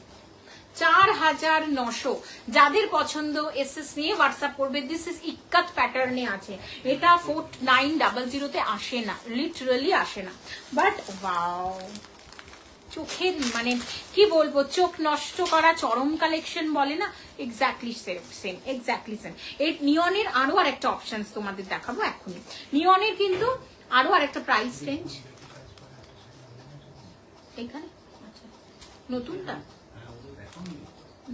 4900। যাদের পছন্দ এসএস নিয়ে হোয়াটসঅ্যাপ করবে। দিস ইজ ইক্কাত প্যাটার্নে আছে, এটা 4900 তে আসে না, লিটারালি আসে না। বাট ওয়াও, চোখের মানে কি বলবো, চোখ নষ্ট করা চরম কালেকশন বলে না, এক্স্যাক্টলি সেম। এই নিয়নের আরো আর একটা অপশন তোমাদের দেখাবো এখনই। নিয়নের কিন্তু আরো আর একটা প্রাইস রেঞ্জ এখানে, আচ্ছা নতুনটা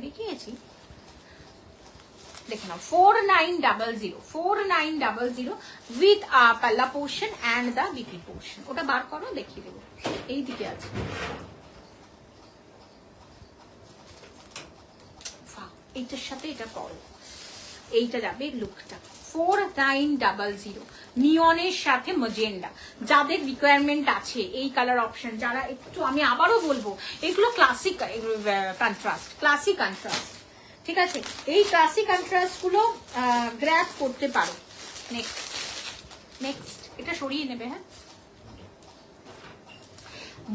দেখিয়েছি, দেখে নাও 4900 উইথ পাল্লা portion and the BP portion. ওটা বার করো, দেখিয়ে দেবো, এইদিকে আছে। এইটার সাথে এটা করো, এইটা যাবে লুকটা 4900 নিয়নের সাথে মজেন্ডা। যাদের রিকোয়ারমেন্ট আছে এই কালার অপশন, যারা একটু, আমি আবারও বলবো এগুলো ক্লাসিক কন্ট্রাস্ট, ঠিক আছে? এই ক্লাসিক কন্ট্রাস্ট গুলো গ্র্যাব করতে পারো। নেক্সট এটা সরিয়ে নেবে। হ্যাঁ,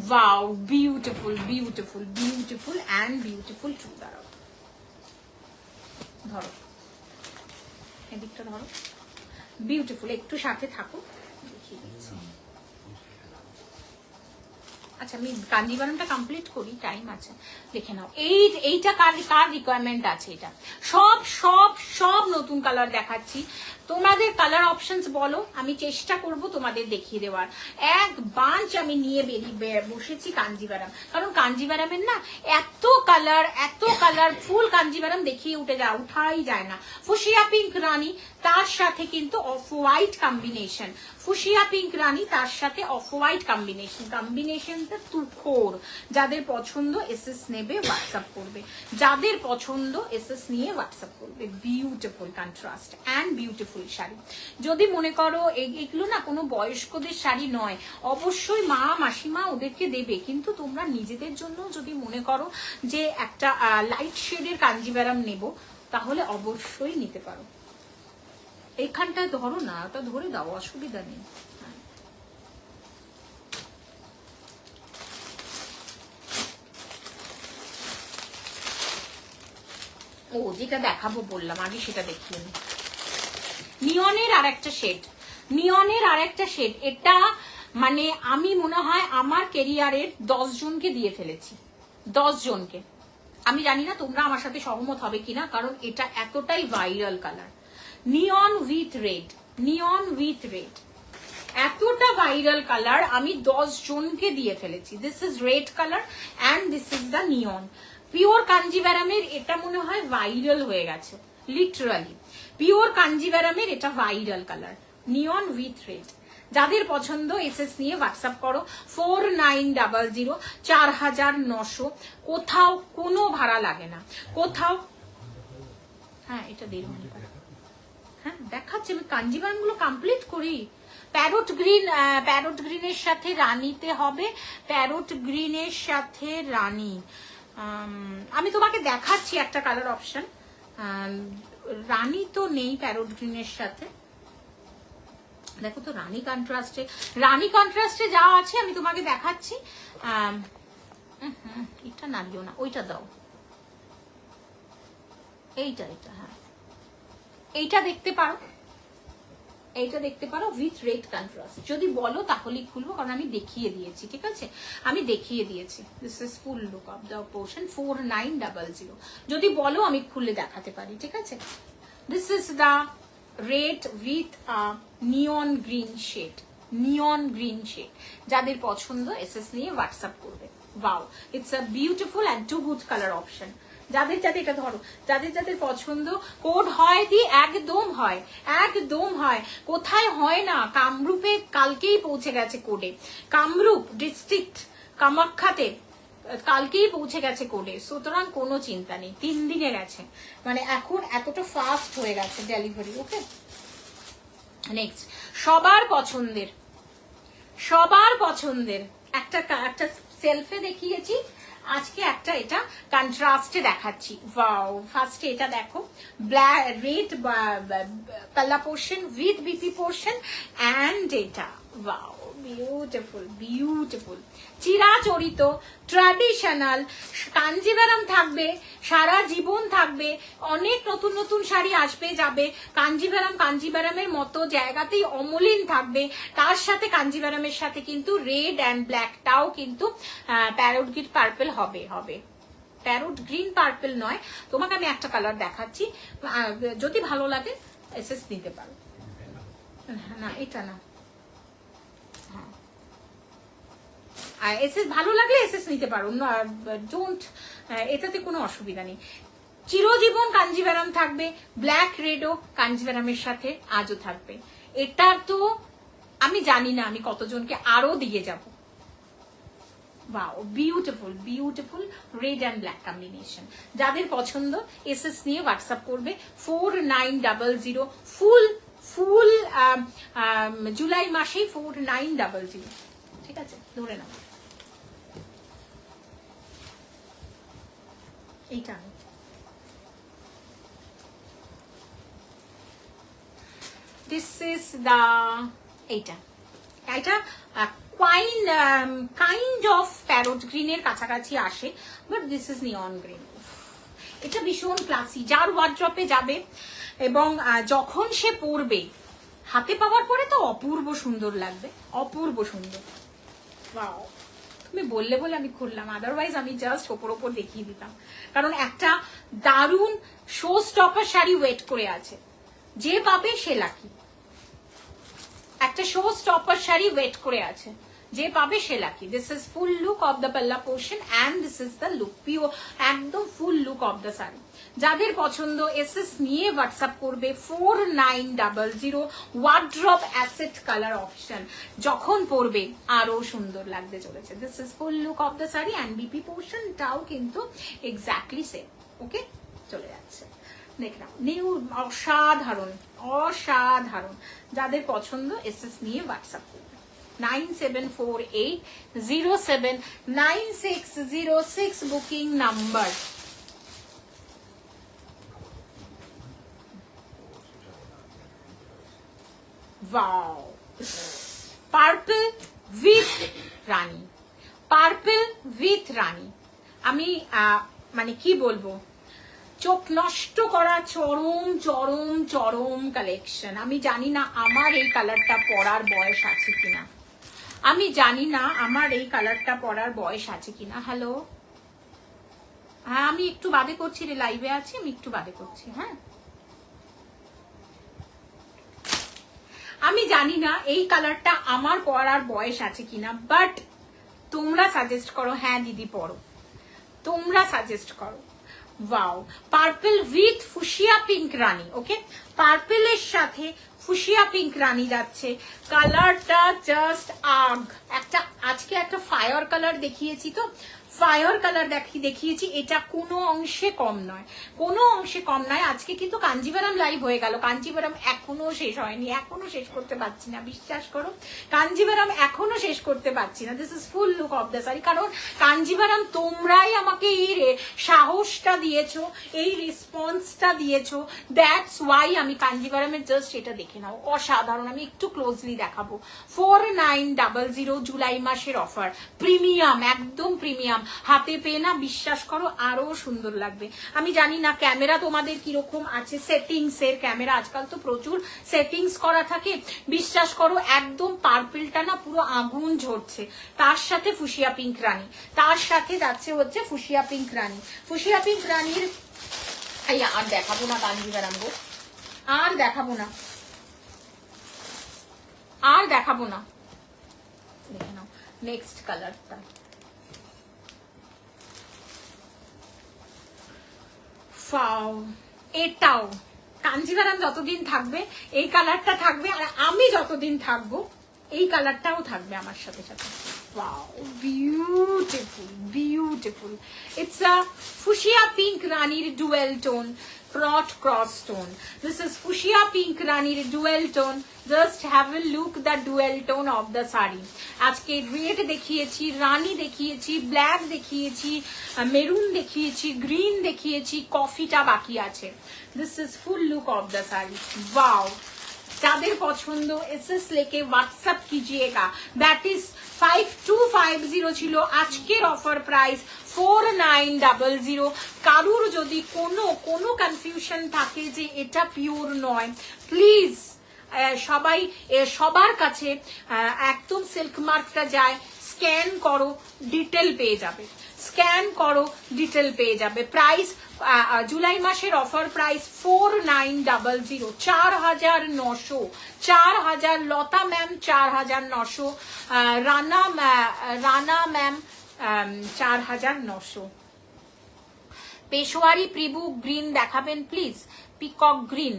wow, beautiful beautiful beautiful and beautiful too. দাঁড়াও, ধরো এদিকটা ধরো, বিউটিফুল। একটু সাথে থাকো, দেখিয়ে দিচ্ছি। আচ্ছা, আমি কাঞ্জিভারমটা কমপ্লিট করি, টাইম আছে, দেখে নাও। এইটা কার রিকোয়ারমেন্ট আছে? এটা সব সব সব নতুন কালার দেখাচ্ছি। তোমাদের কালার অপশনস বলো, আমি চেষ্টা করব তোমাদের দেখিয়ে দেওয়ার। এক বাঞ্চ আমি নিয়ে বেরিয়ে বসেছি কাঞ্জিভারম, কারণ কাঞ্জিভারমের না এত কালার ফুল কাঞ্জিভারম দেখিয়ে উঠাই যায় না। ফুশিয়া পিঙ্ক রানী, তার সাথে কিন্তু off white combination. Fuchsia pink rani তার সাথে অফ হোয়াইট কম্বিনেশনটা তুখোর। যাদের পছন্দ এসএস নেবে, হোয়াটসঅ্যাপ করবে। যাদের পছন্দ এসএস নিয়ে হোয়াটসঅ্যাপ করবে। Beautiful contrast and beautiful sari. যদি মনে করো এগুলো না কোনো বয়স্কদের শাড়ি নয়, অবশ্যই মা মাসিমা ওদেরকে দেবে, কিন্তু তোমরা নিজেদের জন্য যদি মনে করো যে একটা লাইট শেডের কাঞ্জিভারম নেব, তাহলে অবশ্যই নিতে পারো। এইখানটায় ধরো না, ওটা ধরে দাও, অসুবিধা নেই। ও, যেটা দেখাবো বললাম আগে সেটা দেখিয়ে নি। নিয়নের আর একটা শেড, এটা মানে আমি মনে হয় আমার কেরিয়ারের 10 জনকে দিয়ে ফেলেছি, 10 জনকে। আমি জানি না তোমরা আমার সাথে সহমত হবে কিনা, কারণ এটা এতটাই viral colour. Neon with red, এতটা ভাইরাল কালার, আমি 10 জনকে দিয়ে ফেলেছি। This is red colour and this is the neon. পিওর কাঞ্জিভারমের এটা মনে হয় ভাইরাল হয়ে গেছে, লিটারালি পিওর কাঞ্জিভারমের এটা viral colour, neon with red. যাদের পছন্দ এসএস নিয়ে হোয়াটসঅ্যাপ করো। 4900, 4900। কোথাও কোনো ভাড়া লাগে না, কোথাও। হ্যাঁ, এটা 1.5 ঘন্টা। হ্যাঁ, দেখাচ্ছি, আমি কাঞ্জিভারম গুলো কমপ্লিট করি। প্যারোট গ্রিনের সাথে রানীতে হবে, প্যারোট গ্রিনের সাথে রানী। আমি তোমাকে দেখাচ্ছি একটা কালার অপশন। রানী তো নেই প্যারোট গ্রিনের সাথে, দেখো তো রানী কন্ট্রাস্টে যা আছে আমি তোমাকে দেখাচ্ছি। এটা না দিও না, ওইটা দাও, এইটা হ্যাঁ, এইটা দেখতে পারো উইথ রেড কন্ট্রাস্ট। যদি বলো তাহলেই খুলবো, কারণ আমি দেখিয়ে দিয়েছি, ঠিক আছে? আমি দেখিয়ে দিয়েছি। This is full look of the portion. 4900। যদি বলো আমি খুলে দেখাতে পারি, ঠিক আছে? This is the red with neon green shade. যাদের পছন্দ এসএস নিয়ে হোয়াটসঅ্যাপ করবে। Wow, it's a beautiful and too good colour option. যাদের এটা ধরো, যাদের পছন্দ, কোড হয় একদম হয়। কোথায় হয় না? কামরূপে কালকেই পৌঁছে গেছে কোডে। কামরূপ ডিস্ট্রিক্ট কামাখ্যাতে কালকেই পৌঁছে গেছে কোডে, সুতরাং কোনো চিন্তা নেই। 3 দিনে গেছে, মানে এখন এতটা ফাস্ট হয়ে গেছে ডেলিভারি। ওকে, নেক্সট সবার পছন্দের একটা সেলফে দেখিয়েছি, আজকে একটা এটা কন্ট্রাস্টে দেখাচ্ছি। ওয়াও, ফার্স্টে এটা দেখো, ব্ল্যাক রেড পাল্লা portion with BP portion and এটা। ওয়াও, বিউটিফুল চিরাচরিত ট্র্যাডিশনাল কাঞ্জিভারম থাকবে, সারা জীবন থাকবে। অনেক নতুন শাড়ি আসবে যাবে। কাঞ্জিভারমের মতো জায়গাতেই অমলিন থাকবে। তার সাথে কাঞ্জিভারমের সাথে কিন্তু রেড অ্যান্ড ব্ল্যাকটাও কিন্তু প্যারোট গ্রিন পার্পল হবে। প্যারোট গ্রিন পার্পল নয়, তোমাকে আমি একটা কালার দেখাচ্ছি, যদি ভালো লাগে এসএস নিতে পারো। না, এটা না, এসএস ভালো লাগলে এসএস নিতে পারো, ডোন্ট, এটাতে কোনো অসুবিধা নেই। চিরজীবন কাঞ্জিভারম থাকবে, ব্ল্যাক রেডও কাঞ্জিভারমের সাথে আজও থাকবে। এটা তো আমি জানি না আমি কতজনকে আরো দিয়ে যাব। Wow, beautiful red and black combination. যাদের পছন্দ এসএস নিয়ে হোয়াটসঅ্যাপ করবে। 4900, ফুল ফুল জুলাই মাসেই 4900, ঠিক আছে ধরে নাও। এইটা দিস ইজ দা, এইটা এটা কাইন্ড অফ প্যারোট গ্রিনের কাছাকাছি আসে, but this is neon green. এটা ভীষণ ক্লাসি, যার ওয়ার্ড্রপে যাবে এবং যখন সে পরবে হাতে পাওয়ার পরে তো অপূর্ব সুন্দর লাগবে, অপূর্ব সুন্দর। ওয়াও, তুমি বললে বলে আমি খুললাম, আদারওয়াইজ আমি জাস্ট ওপর ওপর দেখিয়ে দিতাম, কারণ একটা দারুণ শো স্টপার শাড়ি ওয়েট করে আছে, যে পাবে সে লাকি। একটা শো স্টপার শাড়ি ওয়েট করে আছে, যে পাবে সে lucky. This is full look of the পাল্লা portion and this is the look, pure একদম full look of the sari. যাদের পছন্দ এসএস নিয়ে হোয়াটসঅ্যাপ করবে 4900। ওয়ার্ড্রপ অ্যাসেট কালার অপশন, যখন পরবে আরো সুন্দর লাগতে চলেছে। This is full look of the sari and BP পোর্শনটাও কিন্তু এক্স্যাক্টলি সেম। ওকে, চলে যাচ্ছে দেখলাম নিউ, অসাধারণ অসাধারণ। যাদের পছন্দ এসএস নিয়ে হোয়াটসঅ্যাপ করবে 9748079606 booking number. Wow, purple with rani, purple with rani. আমি মানে কি বলবো, চোখ নষ্ট করা চরম চরম চরম কালেকশন। আমি জানি না আমার এই কালারটা পরার বয়স আছে কিনা, আমি জানি না আমার এই কালারটা পরার বয়স আছে কিনা। হ্যালো, হ্যাঁ আমি একটু বাদে করছি রে, লাইভে আছি আমি, একটু বাদে করছি। হ্যাঁ আমি জানি না এই কালারটা আমার পরার বয়স আছে কিনা, বাট তোমরা সাজেস্ট করো। হ্যাঁ দিদি পরো, তোমরা সাজেস্ট করো। Wow, purple with fuchsia pink rani. Okay, পার্পলের সাথে ফুশিয়া পিঙ্ক রানী যাচ্ছে। কালারটা জাস্ট আগ, একটা আজকে একটা ফায়ার কালার দেখিয়েছি, তো ফায়ার কালার দেখিয়েছি, এটা কোনো অংশে কম নয়, কোনো অংশে কম নয়। আজকে কিন্তু কাঞ্জিভারাম লাইভ হয়ে গেল, কাঞ্জিভারাম এখনো শেষ হয়নি, এখনো শেষ করতে পারছি না, বিশ্বাস করো কাঞ্জিভারাম এখনো শেষ করতে পারছি না। This is full look of the sari, কারণ কাঞ্জিভারাম তোমরাই আমাকে এই সাহসটা দিয়েছো, এই রেসপন্সটা দিয়েছো, দ্যাটস ওয়াই আমি কাঞ্জিভারামের জাস্ট এটা দেখে নাও, অসাধারণ। আমি একটু ক্লোজলি দেখাবো। 4900 জুলাই মাসের অফার, প্রিমিয়াম, একদম প্রিমিয়াম। হাতে পেয়ে না বিশ্বাস করো আরো সুন্দর লাগবে। আমি জানি না ক্যামেরা তোমাদের কিরকম আছে, সেটিংস এর ক্যামেরা আজকাল তো প্রচুর সেটিংস করা থাকে, বিশ্বাস করো একদম পার্পলটা না পুরো আগুন ঝরছে। তার সাথে ফুশিয়া পিঙ্ক রানী, তার সাথে যাচ্ছে হচ্ছে ফুশিয়া পিঙ্ক রানী। ফুশিয়া পিঙ্ক রানীর আর দেখাবো না কাঞ্জিভারাম গো, আর দেখাবো না, আর দেখাবো না। দেখে নাও নেক্সট কালারটা, এটাও কাঞ্জিভারাম যতদিন থাকবে এই কালারটা থাকবে, আর আমি যতদিন থাকবো এই কালারটাও থাকবে আমার সাথে সাথে। Wow, beautiful, beautiful. It's a fuchsia pink Ranir dual tone, cross tone. This is fuchsia pink Ranir dual tone. Just have a look the dual tone of the sari. আজকে রেড দেখিয়েছি, রানী দেখিয়েছি, ব্ল্যাক দেখিয়েছি, maroon দেখিয়েছি, green দেখিয়েছি, কফিটা বাকি আছে। This is full look of the sari. Wow. যাদের পছন্দ এসএস লেকে হোয়াটসঅ্যাপ কিজিয়েগা, দ্যাট ইজ 5250 ছিল আজকের অফার প্রাইস 4900। কারুর যদি কোনো কনফিউশন থাকে যে এটা পিওর নয়, প্লিজ সবাই সবার কাছে একদম সিল্ক মার্কটা যায়, স্ক্যান করো ডিটেল পেয়ে যাবে, স্ক্যান করো ডিটেল পেয়ে যাবে। প্রাইস জুলাই মাসের offer price 4900, 4900, 4000। Lata ma'am 4900, Rana ma'am 4900। Peshawari প্রিভু গ্রিন দেখাবেন প্লিজ, peacock green,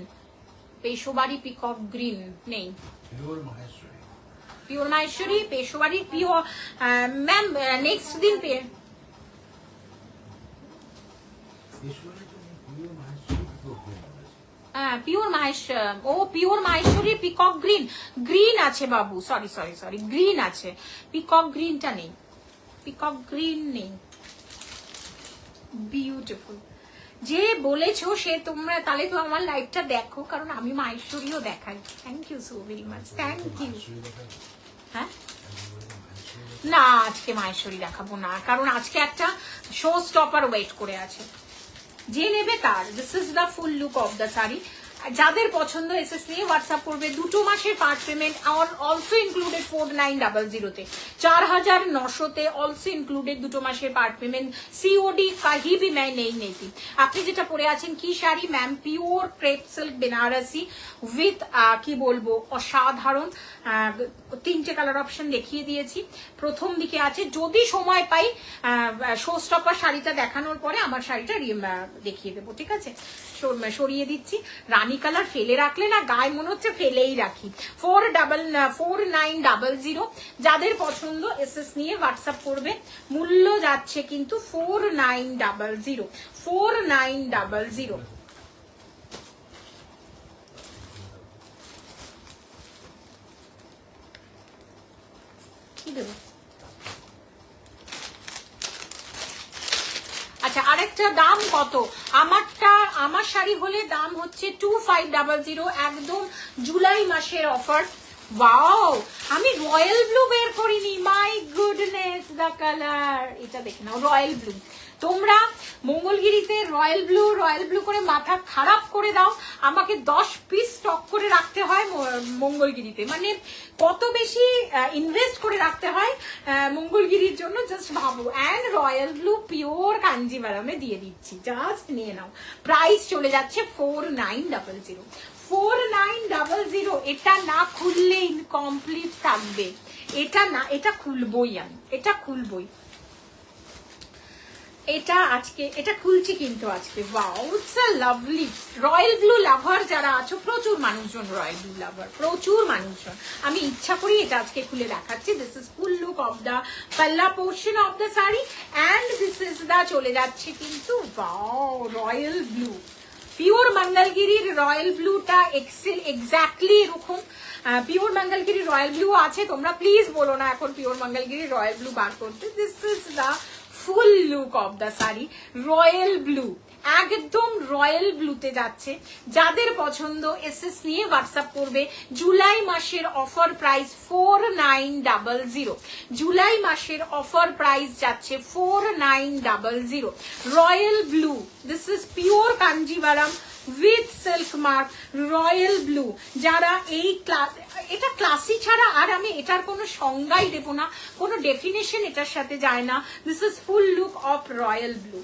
Peshawari peacock green নেই। Pure Maheshwari, Peshawari pure ma'am next দিন পেয়ে pure pure Maheshwari peacock green, green আছে বাবু, সরি সরি সরি, গ্রিন আছে, পিকক গ্রিনটা নেই, পিকক গ্রিন নেই। বিউটিফুল, যে বলেছো সে তোমরা তাহলে তো আমার লাইভটা দেখো, কারণ আমি মাহেশ্বরীও দেখাই। Thank you so very much, thank you. হ্যাঁ না, আজকে মাহেশ্বরী দেখাবো না, কারণ আজকে একটা শো স্টপার ওয়েট করে আছে, যে নেবে তার। This is the full look of the sari. যাদের পছন্দ এসএস নিয়ে হোয়াটসঅ্যাপ করবে। 2 মাসের পার্ট পেমেন্ট অলসো ইনক্লুডেড 4900-তে, 4900-তে অলসো ইনক্লুডেড 2 মাসের পার্ট পেমেন্ট। সিওডি কাহি ভি मैं नहीं लेती। আপনি যেটা পরে আছেন কি sari ma'am? Pure crepe silk Banarasi with কি বলবো অসাধারণ 3টে কালার অপশন দেখিয়ে দিয়েছি। প্রথম দিকে আছে, যদি সময় পাই শো স্টপার শাড়িটা দেখানোর পরে আমার শাড়িটা দেখিয়ে দেবো, ঠিক আছে? সরিয়ে দিচ্ছি। রানী কালার ফেলে রাখলে না গায়ে মনে হচ্ছে ফেলেই রাখি। 4900, যাদের পছন্দ এসএস নিয়ে হোয়াটসঅ্যাপ করবে। মূল্য যাচ্ছে কিন্তু 4900। কি দেবো? আচ্ছা, আরেকটা দাম কত? আমার শাড়ি হলে দাম হচ্ছে 2500, একদম জুলাই মাসের অফার। ওয়াও, আমি রয়্যাল ব্লু বের করিনি, মাই গুডনেস দ্য কালার। এটা দেখে নাও, রয়্যাল ব্লু। তোমরা মঙ্গলগিরিতে রয়্যাল ব্লু করে মাথা খারাপ করে দাও, আমাকে 10 পিস স্টক করে রাখতে হয় মঙ্গলগিরিতে। মানে কত বেশি ইনভেস্ট করে রাখতে হয় মঙ্গলগিরির জন্য, জাস্ট ভাবো। অ্যান্ড রয়্যাল ব্লু পিওর কাঞ্জিভারামে দিয়ে দিচ্ছি, জাস্ট নিয়ে নাও। প্রাইস চলে যাচ্ছে 4900। 4900, এটা না খুললে ইনকমপ্লিট থাকবে। এটা খুলবই আমি, এটা খুলবই। এটা খুলছি কিন্তু আজকে। Wow, it's a lovely. Royal blue lover যারা আছো, প্রচুর মানুষজন রয়্যাল ব্লু লাভার, প্রচুর মানুষজন। আমি ইচ্ছা করি এটা আজকে খুলে দেখাচ্ছি। This is full look of the পাল্লা portion of the sari, and this is the চলে যাচ্ছে কিন্তু ওয়াও রয়্যাল ব্লু। পিওর মঙ্গলগিরির রয়্যাল ব্লুটা এক্স্যাক্টলি এরকম। পিওর মঙ্গলগিরি রয়্যাল ব্লু আছে, তোমরা প্লিজ বলো না এখন পিওর মঙ্গলগিরি রয়্যাল ব্লু বার করতে। This is the full look of the sari, royal blue, একদম রয়্যাল ব্লুতে যাচ্ছে। যাদের পছন্দ এসএস নিয়ে হোয়াটসঅ্যাপ করবে। জুলাই মাসের অফার প্রাইস 4900। জুলাই মাসের অফার প্রাইস যাচ্ছে 4900। Royal blue, this is pure Kanjivaram with silk mark, royal blue. যারা এটা ক্লাসি ছাড়া আর আমি এটার কোনো সংজ্ঞাই দেবো না, কোনো ডেফিনেশন এটার সাথে যায় না। This is full look of royal blue.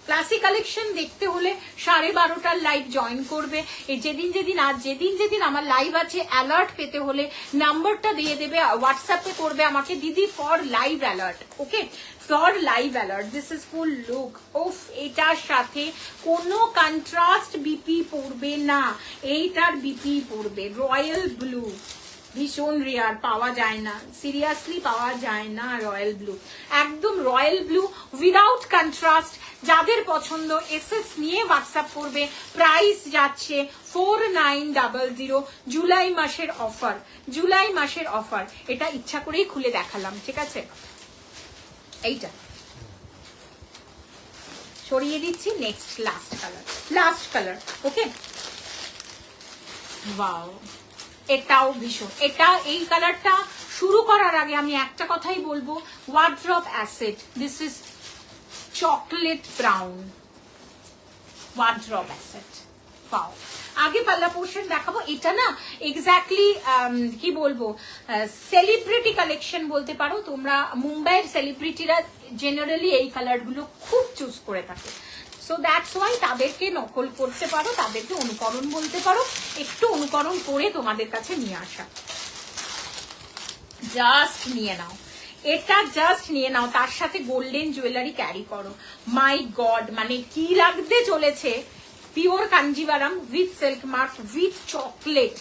Classy collection দেখতে হলে 12:30টার লাইভ জয়েন করবে। যেদিন আমার লাইভ আছে, অ্যালার্ট পেতে হলে নাম্বারটা দিয়ে দেবে, হোয়াটসঅ্যাপে করবে আমাকে, দিদি for live alert. Okay, for live alert. This is full look. ওফ, এটার সাথে কোনো কন্ট্রাস্ট বিপি পড়বে না, এইটার বিপি পড়বে। রয়্যাল ব্লু ভীষণ রেয়ার, পাওয়া যায় না, সিরিয়াসলি পাওয়া যায় না রয়্যাল ব্লু। একদম রয়্যাল ব্লু উইদাউট কন্ট্রাস্ট। যাদের পছন্দ এসএস নিয়ে হোয়াটসঅ্যাপ করবে। প্রাইস যাচ্ছে 4900। জুলাই মাসের অফার, জুলাই মাসের অফার। এটা ইচ্ছা করেই খুলে দেখালাম, ঠিক আছে? এইটা সরিয়ে দিচ্ছি। Next last colour. Okay, wow, এটাও ভীষণ। এই কালারটা শুরু করার আগে আমি একটা কথাই বলবো, wardrobe asset. This is chocolate brown wardrobe asset. পাও আগে পাল্লা পোর্শন দেখাবো। এটা না এক্স্যাক্টলি কি বলবো, সেলিব্রিটি কালেকশন বলতে পারো তোমরা। মুম্বাইয়ের সেলিব্রিটিরা জেনারেলি এই কালারগুলো খুব চুজ করে থাকে। সো দ্যাটস ওয়াই তাদেরকে নকল করতে পারো, তাদেরকে অনুকরণ বলতে পারো। একটু অনুকরণ করে তোমাদের কাছে নিয়ে আসা। জাস্ট নিয়ে নাও, এটা জাস্ট নিয়ে নাও, তার সাথে গোল্ডেন জুয়েলারি ক্যারি করো। মাই গড, মানে কি লাগতে চলেছে। Pure Kanjivaram with silk mark with chocolate,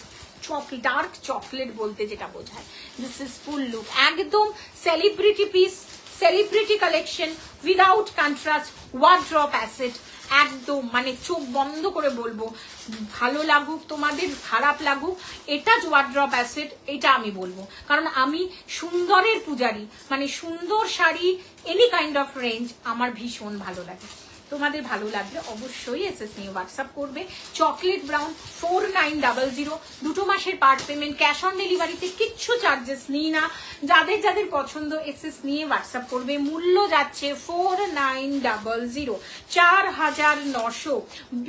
dark chocolate বলতে যেটা বোঝায়। দিস ইজ ফুল লুক, একদম celebrity piece, celebrity collection without contrast wardrobe asset, একদম মানে চোখ বন্ধ করে বলবো, ভালো লাগুক তোমাদের খারাপ লাগুক, এটা ওয়ার্ড্রপ অ্যাসেট, এটা আমি বলবো, কারণ আমি সুন্দরের পূজারি, মানে সুন্দর sari any kind of range আমার ভীষণ ভালো লাগে। তোমাদের ভালো লাগলে অবশ্যই এসএস নিয়ে হোয়াটসঅ্যাপ করবে। চকলেট ব্রাউন 4900, 2 মাসের পার্ট পেমেন্ট, ক্যাশ অন ডেলিভারিতে কিচ্ছু চার্জেস নিই না। যাদের যাদের পছন্দ এসএস নিয়ে হোয়াটসঅ্যাপ করবে। মূল্য যাচ্ছে 4900, 4900।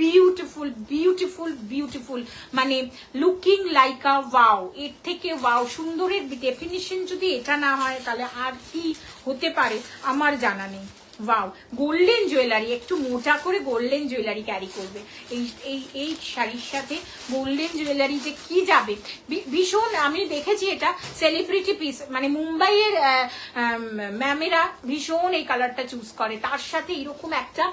বিউটিফুল বিউটিফুল বিউটিফুল, মানে লুকিং লাইক আ ওয়াও, এর থেকে ওয়াও সুন্দরের ডেফিনিশন যদি এটা না হয় তাহলে আর কি হতে পারে আমার জানা নেই। ওয়াও, গোল্ডেন জুয়েলারি, একটু মোটা করে গোল্ডেন জুয়েলারি ক্যারি করবে এই এই এই শাড়ির সাথে। গোল্ডেন জুয়েলারি যে কি যাবে ভীষণ, আমি দেখেছি এটা সেলিব্রিটি পিস, মানে মুম্বাইয়ের ম্যামেরা ভীষণ এই কালারটা চুজ করে, তার সাথে এরকম একটা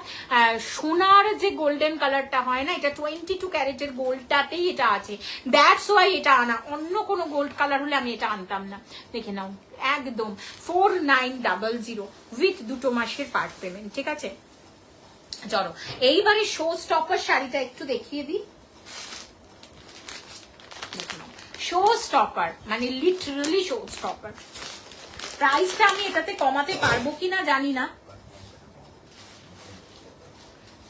সোনার যে গোল্ডেন কালারটা হয় না, এটা 22 ক্যারেটের গোল্ডটাতেই এটা আছে, দ্যাটস ওয়াই এটা আনা। অন্য কোনো গোল্ড কালার হলে আমি এটা আনতাম না। দেখে নাও, একদম 4900 উইথ 2 মাসের পার্ট পেমেন্ট, ঠিক আছে। চলো এইবারে শো স্টপার শাড়িটা একটু দেখিয়ে দিই। শো স্টপার মানে লিটারালি শো স্টপার। প্রাইসটা আমি এটাতে কমাতে পারবো কিনা জানি না,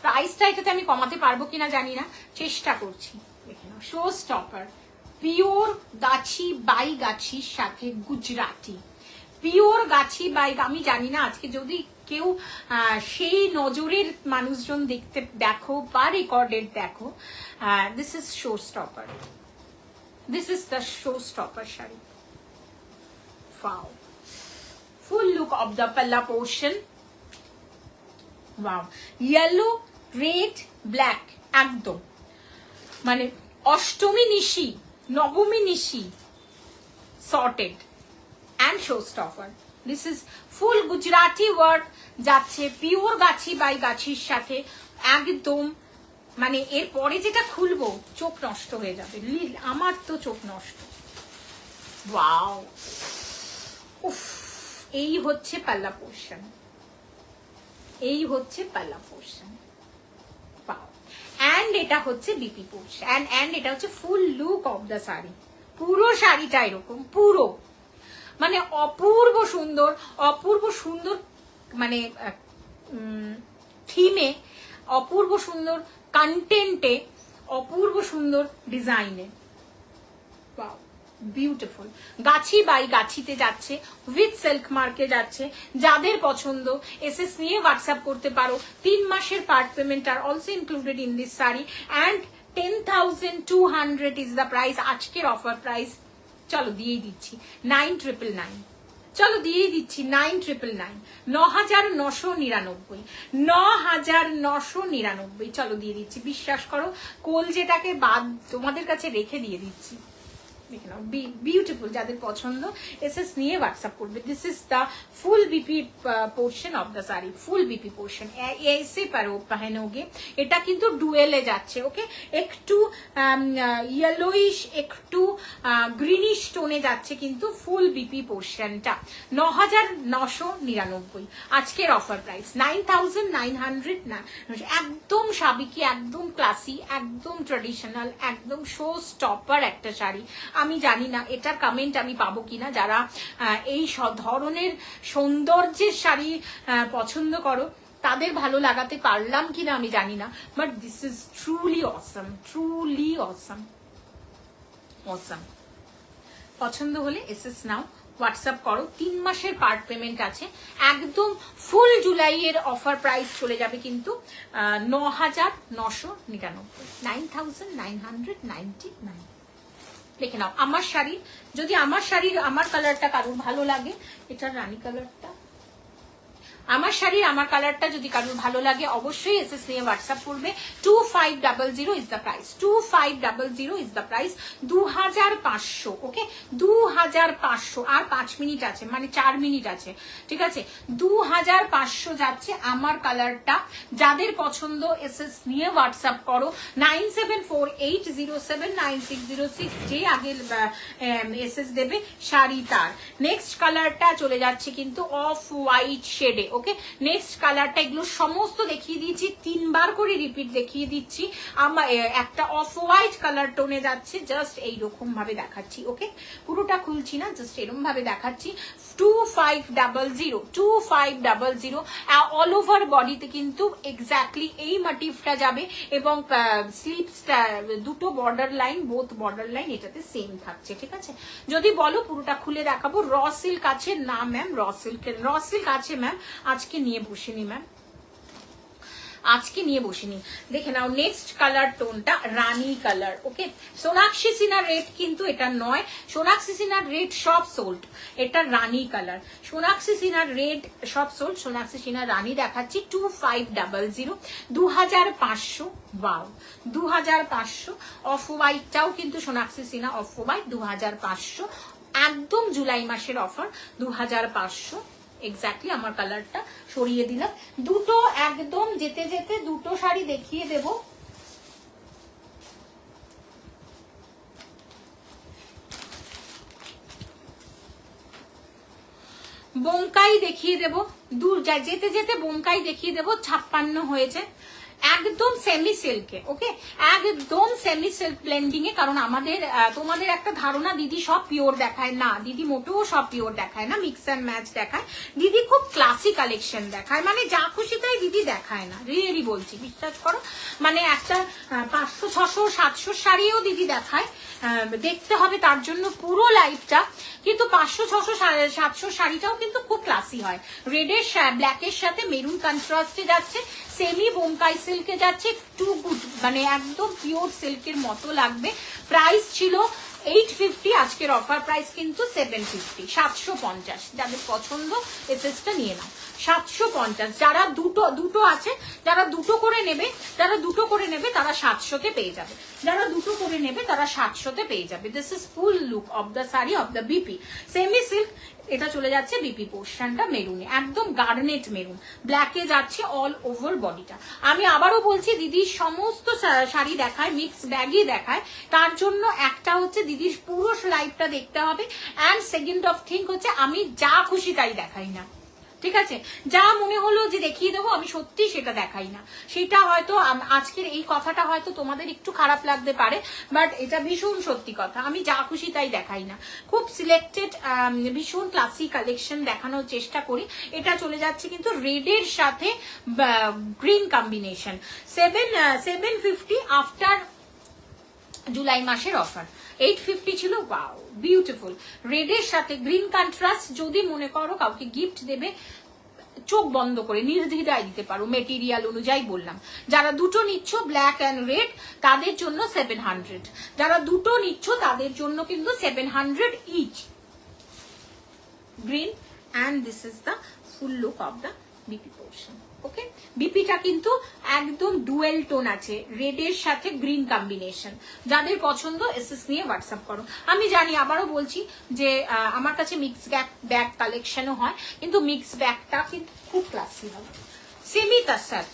প্রাইসটা এটাতে আমি কমাতে পারবো কিনা জানি না, চেষ্টা করছি। দেখে নাও, শো স্টপার, পিওর গাছি বাই গাছির সাথে গুজরাটি, পিওর গাছি বাই, আমি জানি না আজকে যদি কেউ সেই নজরের মানুষজন দেখো বা রেকর্ডেড দেখো, this is showstopper, this is the show stopper sari. Wow, full look of the পাল্লা portion. Wow, yellow red black, একদম মানে অষ্টমী নিশি নবমী নিশি sorted and showstopper. This is full Gujarati work যাচ্ছে, পিওর গাছি বাই গাছির সাথে একদম, মানে এর পরে যেটা খুলবো চোখ নষ্ট হয়ে যাবে, আমার তো চোখ নষ্ট। ওয়াও, উফ, এই হচ্ছে পাল্লা পোর্শন, এই হচ্ছে পাল্লা পোর্শন। ওয়াও, এন্ড এটা হচ্ছে বিপি পোর্শন, এন্ড এটা হচ্ছে ফুল লুক অফ দ্য শাড়ি। পুরো শাড়িটা এরকম, পুরো মানে অপূর্ব সুন্দর, অপূর্ব সুন্দর, মানে থিমে, অপূর্ব সুন্দর কন্টেন্টে, অপূর্ব সুন্দর ডিজাইনে। Wow, beautiful. গাছি বাই গাছিতে যাচ্ছে, উইথ সিল্ক মার্কে যাচ্ছে। যাদের পছন্দ এসএস নিয়ে হোয়াটসঅ্যাপ করতে পারো। 3 মাসের part payment are also included in this sari, and 10,200 is the price, আজকের অফার প্রাইস। চলো দিয়েই দিচ্ছি 9,999, চলো দিয়েই দিচ্ছি 9,999, 9,999, 9,999, চলো দিয়ে দিচ্ছি। বিশ্বাস করো, কোল যেটাকে বাদ তোমাদের কাছে রেখে দিয়ে দিচ্ছি। দেখে নাও, বিউটিফুল। যাদের পছন্দ এসএস নিয়ে হোয়াটসঅ্যাপ করবে। This is the full BP portion of the sari, full BP portion. ऐसे পারো পহনোগে, এটা কিন্তু ডুয়েলে যাচ্ছে, ওকে। একটু ইয়েলোইশ, একটু গ্রিনিশ টোনে যাচ্ছে, কিন্তু ফুল বিপি পোর্শনটা। 9,999 আজকের অফার প্রাইস, 9,900 না, একদম সাবিকি, একদম ক্লাসি, একদম ট্রেডিশনাল, একদম শো স্টপার একটা শাড়ি। আমি জানি না এটার কমেন্ট আমি পাবো কিনা, যারা এই ধরনের সৌন্দর্যের শাড়ি পছন্দ করো তাদের ভালো লাগাতে পারলাম কিনা আমি জানি না, but this is truly awesome, truly awesome, awesome. পছন্দ হলে এসএস নাও, হোয়াটসঅ্যাপ করো। 3 মাসের পার্ট পেমেন্ট আছে, একদম ফুল জুলাইয়ের অফার প্রাইস চলে যাবে কিন্তু 9,999, 9,999। দেখে নাও আমার শাড়ি, যদি আমার শাড়ির আমার কালারটা কারোর ভালো লাগে, এটার রানী কালারটা আমার শাড়ি আমার কালারটা যদি কারোর ভালো লাগে অবশ্যই এসএস নিয়ে হোয়াটসঅ্যাপ করবে। 2500 is the price, 2500 is the price, 2500। Okay 2500, আর 5 মিনিট আছে, মানে 4 মিনিট আছে, ঠিক আছে। 2500 যাচ্ছে আমার কালারটা। যাদের পছন্দ এসএস নিয়ে হোয়াটসঅ্যাপ করো 9748079606, যে আগে এসএস দেবে শাড়ি তার। নেক্সট কালারটা চলে যাচ্ছে কিন্তু অফ হোয়াইট শেডে। ওকে নেক্সট কালারটা, এগুলো সমস্ত দেখিয়ে দিয়েছি, 3 বার করে রিপিট দেখিয়ে দিচ্ছি। আমার একটা অফ হোয়াইট কালার টোনে যাচ্ছে, জাস্ট এইরকম ভাবে দেখাচ্ছি। ওকে পুরোটা খুলছি না, জাস্ট এরকম ভাবে দেখাচ্ছি। 2500 অল ওভার বডিতে কিন্তু এক্স্যাক্টলি এই মোটিভটা যাবে, এবং স্লিভসটা দুটো border line, both border line এটাতে সেম থাকছে, ঠিক আছে। যদি বলো পুরোটা খুলে দেখাবো। র সিল্ক আছে না ম্যাম? র সিল্ক আছে ম্যাম, আজকে নিয়ে বসিনি ম্যাম, আজকে নিয়ে বসিনি। দেখে নাও নেক্সট কালার টোনটা রানী কালার। ওকে সোনাক্ষী সিনহার রেড কিন্তু এটা নয়, সোনাক্ষী সিনহার রেড সব সোল্ড, এটা রানী কালার। সোনাক্ষী সিনহার রেড সব সোল্ড, সোনাক্ষী সিনহার রানী দেখাচ্ছি। 2500, 2500। ওয়াও 2500। অফ হোয়াইটটাও কিন্তু সোনাক্ষী সিনহা অফ হোয়াইট 2500, একদম জুলাই মাসের অফার 2500। এক্স্যাক্টলি আমার কালারটা সরিয়ে দিলাম। দুটো একদম যেতে যেতে দুটো শাড়ি দেখিয়ে দেব। বোমকাই দেখিয়ে দেব, দূর যেতে যেতে বোমকাই দেখিয়ে দেব। 56 হয়েছে, একদম সেমি সিল্কে। ওকে একদম সেমি সিল্ক ব্লেন্ডিং এ, কারণ আমাদের তোমাদের একটা ধারণা দিদি সব পিওর দেখায় না, দিদি মোটেও সব পিওর দেখায় না, মিক্স অ্যান্ড ম্যাচ দেখায় দিদি, খুব ক্লাসি কালেকশন দেখায়, মানে যা খুশি তাই দিদি দেখায় না, রিয়েলি বলছি, বিশ্বাস করো। মানে একটা 500 600 700 শাড়িও দিদি দেখায়, দেখতে হবে তার জন্য পুরো লাইফটা, কিন্তু 500 600 700 শাড়িটাও কিন্তু খুব ক্লাসি হয়। রেডের ব্ল্যাকের সাথে মেরুন কন্ট্রাস্টে যাচ্ছে, সেমি বোমকাই সিল্কে যাচ্ছে, টু গুড, মানে একদম পিওর সিল্কের মতো লাগবে। প্রাইস ছিল 850, আজকের অফার প্রাইস কিন্তু 750, 750। যাদের পছন্দ এসএসটা নিয়ে নাও, 750। যারা দুটো আছে, যারা দুটো করে নেবে, তারা 700-তে পেয়ে যাবে, যারা দুটো করে নেবে তারা 700-তে পেয়ে যাবে। This is full look of the sari of the BP semi silk. এটা চলে যাচ্ছে বিপি পোর্শনটা মেরুনে, একদম গার্নেট মেরুন, ব্ল্যাকে যাচ্ছে অল ওভার বডিটা। আমি আবারও বলছি দিদির সমস্ত শাড়ি দেখায়, মিক্স ব্যাগই দেখায়, তার জন্য একটা হচ্ছে দিদির পুরো লাইফটা দেখতে হবে, অ্যান্ড সেকেন্ড অফ থিং হচ্ছে আমি যা খুশি তাই দেখাই না, ঠিক আছে। যা মনে হলো যে দেখিয়ে দেবো, আমি সত্যি সেটা দেখাই না। সেটা হয়তো আজকের এই কথাটা হয়তো তোমাদের একটু খারাপ লাগতে পারে, বাট এটা ভীষণ সত্যি কথা, আমি যা খুশি তাই দেখাই না। খুব সিলেক্টেড ভীষণ ক্লাসি কালেকশন দেখানোর চেষ্টা করি। এটা চলে যাচ্ছে কিন্তু রেডের সাথে গ্রিন কম্বিনেশন, 750 আফটার জুলাই মাসের অফার। 850 ছিল। ওয়াও বিউটিফুল, রেডের সাথে গ্রিন কন্ট্রাস্ট। যদি মনে করো কাউকে গিফট দেবে, চোখ বন্ধ করে নির্দ্বিধায় দিতে পারো, মেটেরিয়াল অনুযায়ী বললাম। যারা দুটো নিচ্ছ ব্ল্যাক অ্যান্ড রেড, তাদের জন্য 700, যারা দুটো নিচ্ছ তাদের জন্য কিন্তু 700 each. Green, and this is the full look of the BP portion. Okay বিপিটা কিন্তু একদম ডুয়েল টোন আছে, রেডের সাথে গ্রিন কম্বিনেশন। যাদের পছন্দ এসএস নিয়ে হোয়াটসঅ্যাপ করো। আমি জানি, আবারও বলছি যে আমার কাছে মিক্স ব্যাগ কালেকশনও হয়, কিন্তু মিক্স ব্যাগটা কিন্তু খুব ক্লাসি হবে। সেমি তাসার,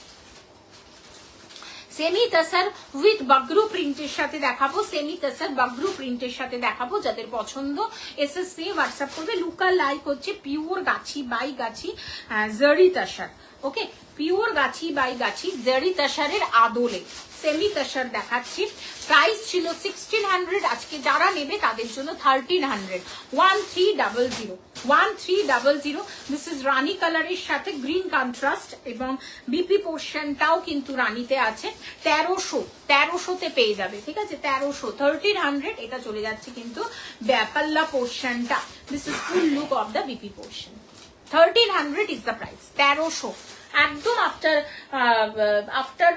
সেমি তাসার উইথ বাগরু প্রিন্টের সাথে দেখাবো, সেমি তাসার বাগরু প্রিন্টের সাথে দেখাবো। যাদের পছন্দ এসএস নিয়ে হোয়াটসঅ্যাপ করবে। লুকার লাইক হচ্ছে পিওর গাছি বাই গাছি জারি তাসার। ওকে পিওর গাছি বাই গাছি জারি তাসারের আদলে সেমি তাসার দেখাচ্ছি। প্রাইস ছিল 1600, আজকে যারা নেবে তাদের জন্য 1300। 1300। দিস ইজ রানী কালারের সাথে গ্রিন কন্ট্রাস্ট, এবং বিপি পোর্শনটাও কিন্তু রানীতে আছে। 1300-তে পেয়ে যাবে, ঠিক আছে। 1300 এটা চলে যাচ্ছে কিন্তু পাল্লা পোর্শনটা। This is full look of the BP portion. 1300 is the price. 1300 একদম আফটার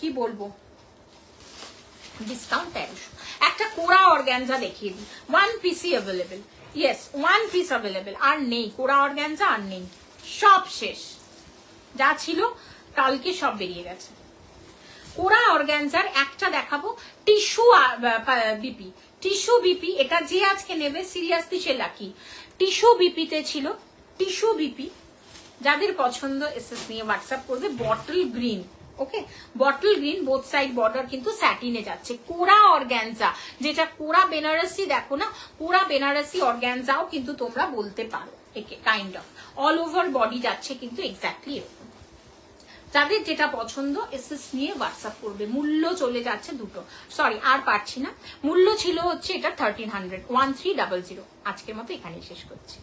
কি বলবো ডিসকাউন্ট। 1300। একটা কোরা অর্গানজা দেখিয়ে দিই, 1 পিসই অ্যাভেলেবেল। ইয়েস 1 পিস অ্যাভেলেবেল, আর নেই কোরা অর্গানজা, আর নেই। সব শেষ, যা ছিল কালকে সব বেরিয়ে গেছে। কোরা অর্গানজার একটা দেখাবো, টিস্যু বিপি, টিস্যু বিপি, এটা যে আজকে নেবে সিরিয়াসলি সে লাকি। টিস্যু বিপিতে ছিল, টিস্যু বিপি যাদের পছন্দ এসএস নিয়ে হোয়াটসঅ্যাপ করবে। Bottle green, okay, bottle green, both side border কিন্তু স্যাটিনে যাচ্ছে। কোরা অর্গানজা, যেটা কোরা বেনারসি দেখো না, কোরা বেনারসি অর্গানজাও কিন্তু তোমরা বলতে পারো একে, kind of all over body যাচ্ছে কিন্তু এক্স্যাক্টলি এরকম। যাদের যেটা পছন্দ এসএস নিয়ে হোয়াটসঅ্যাপ করবে। মূল্য চলে যাচ্ছে দুটো, সরি আর পারছি না, মূল্য ছিল হচ্ছে এটা 1300, 1300। আজকের মতো এখানেই শেষ করছি।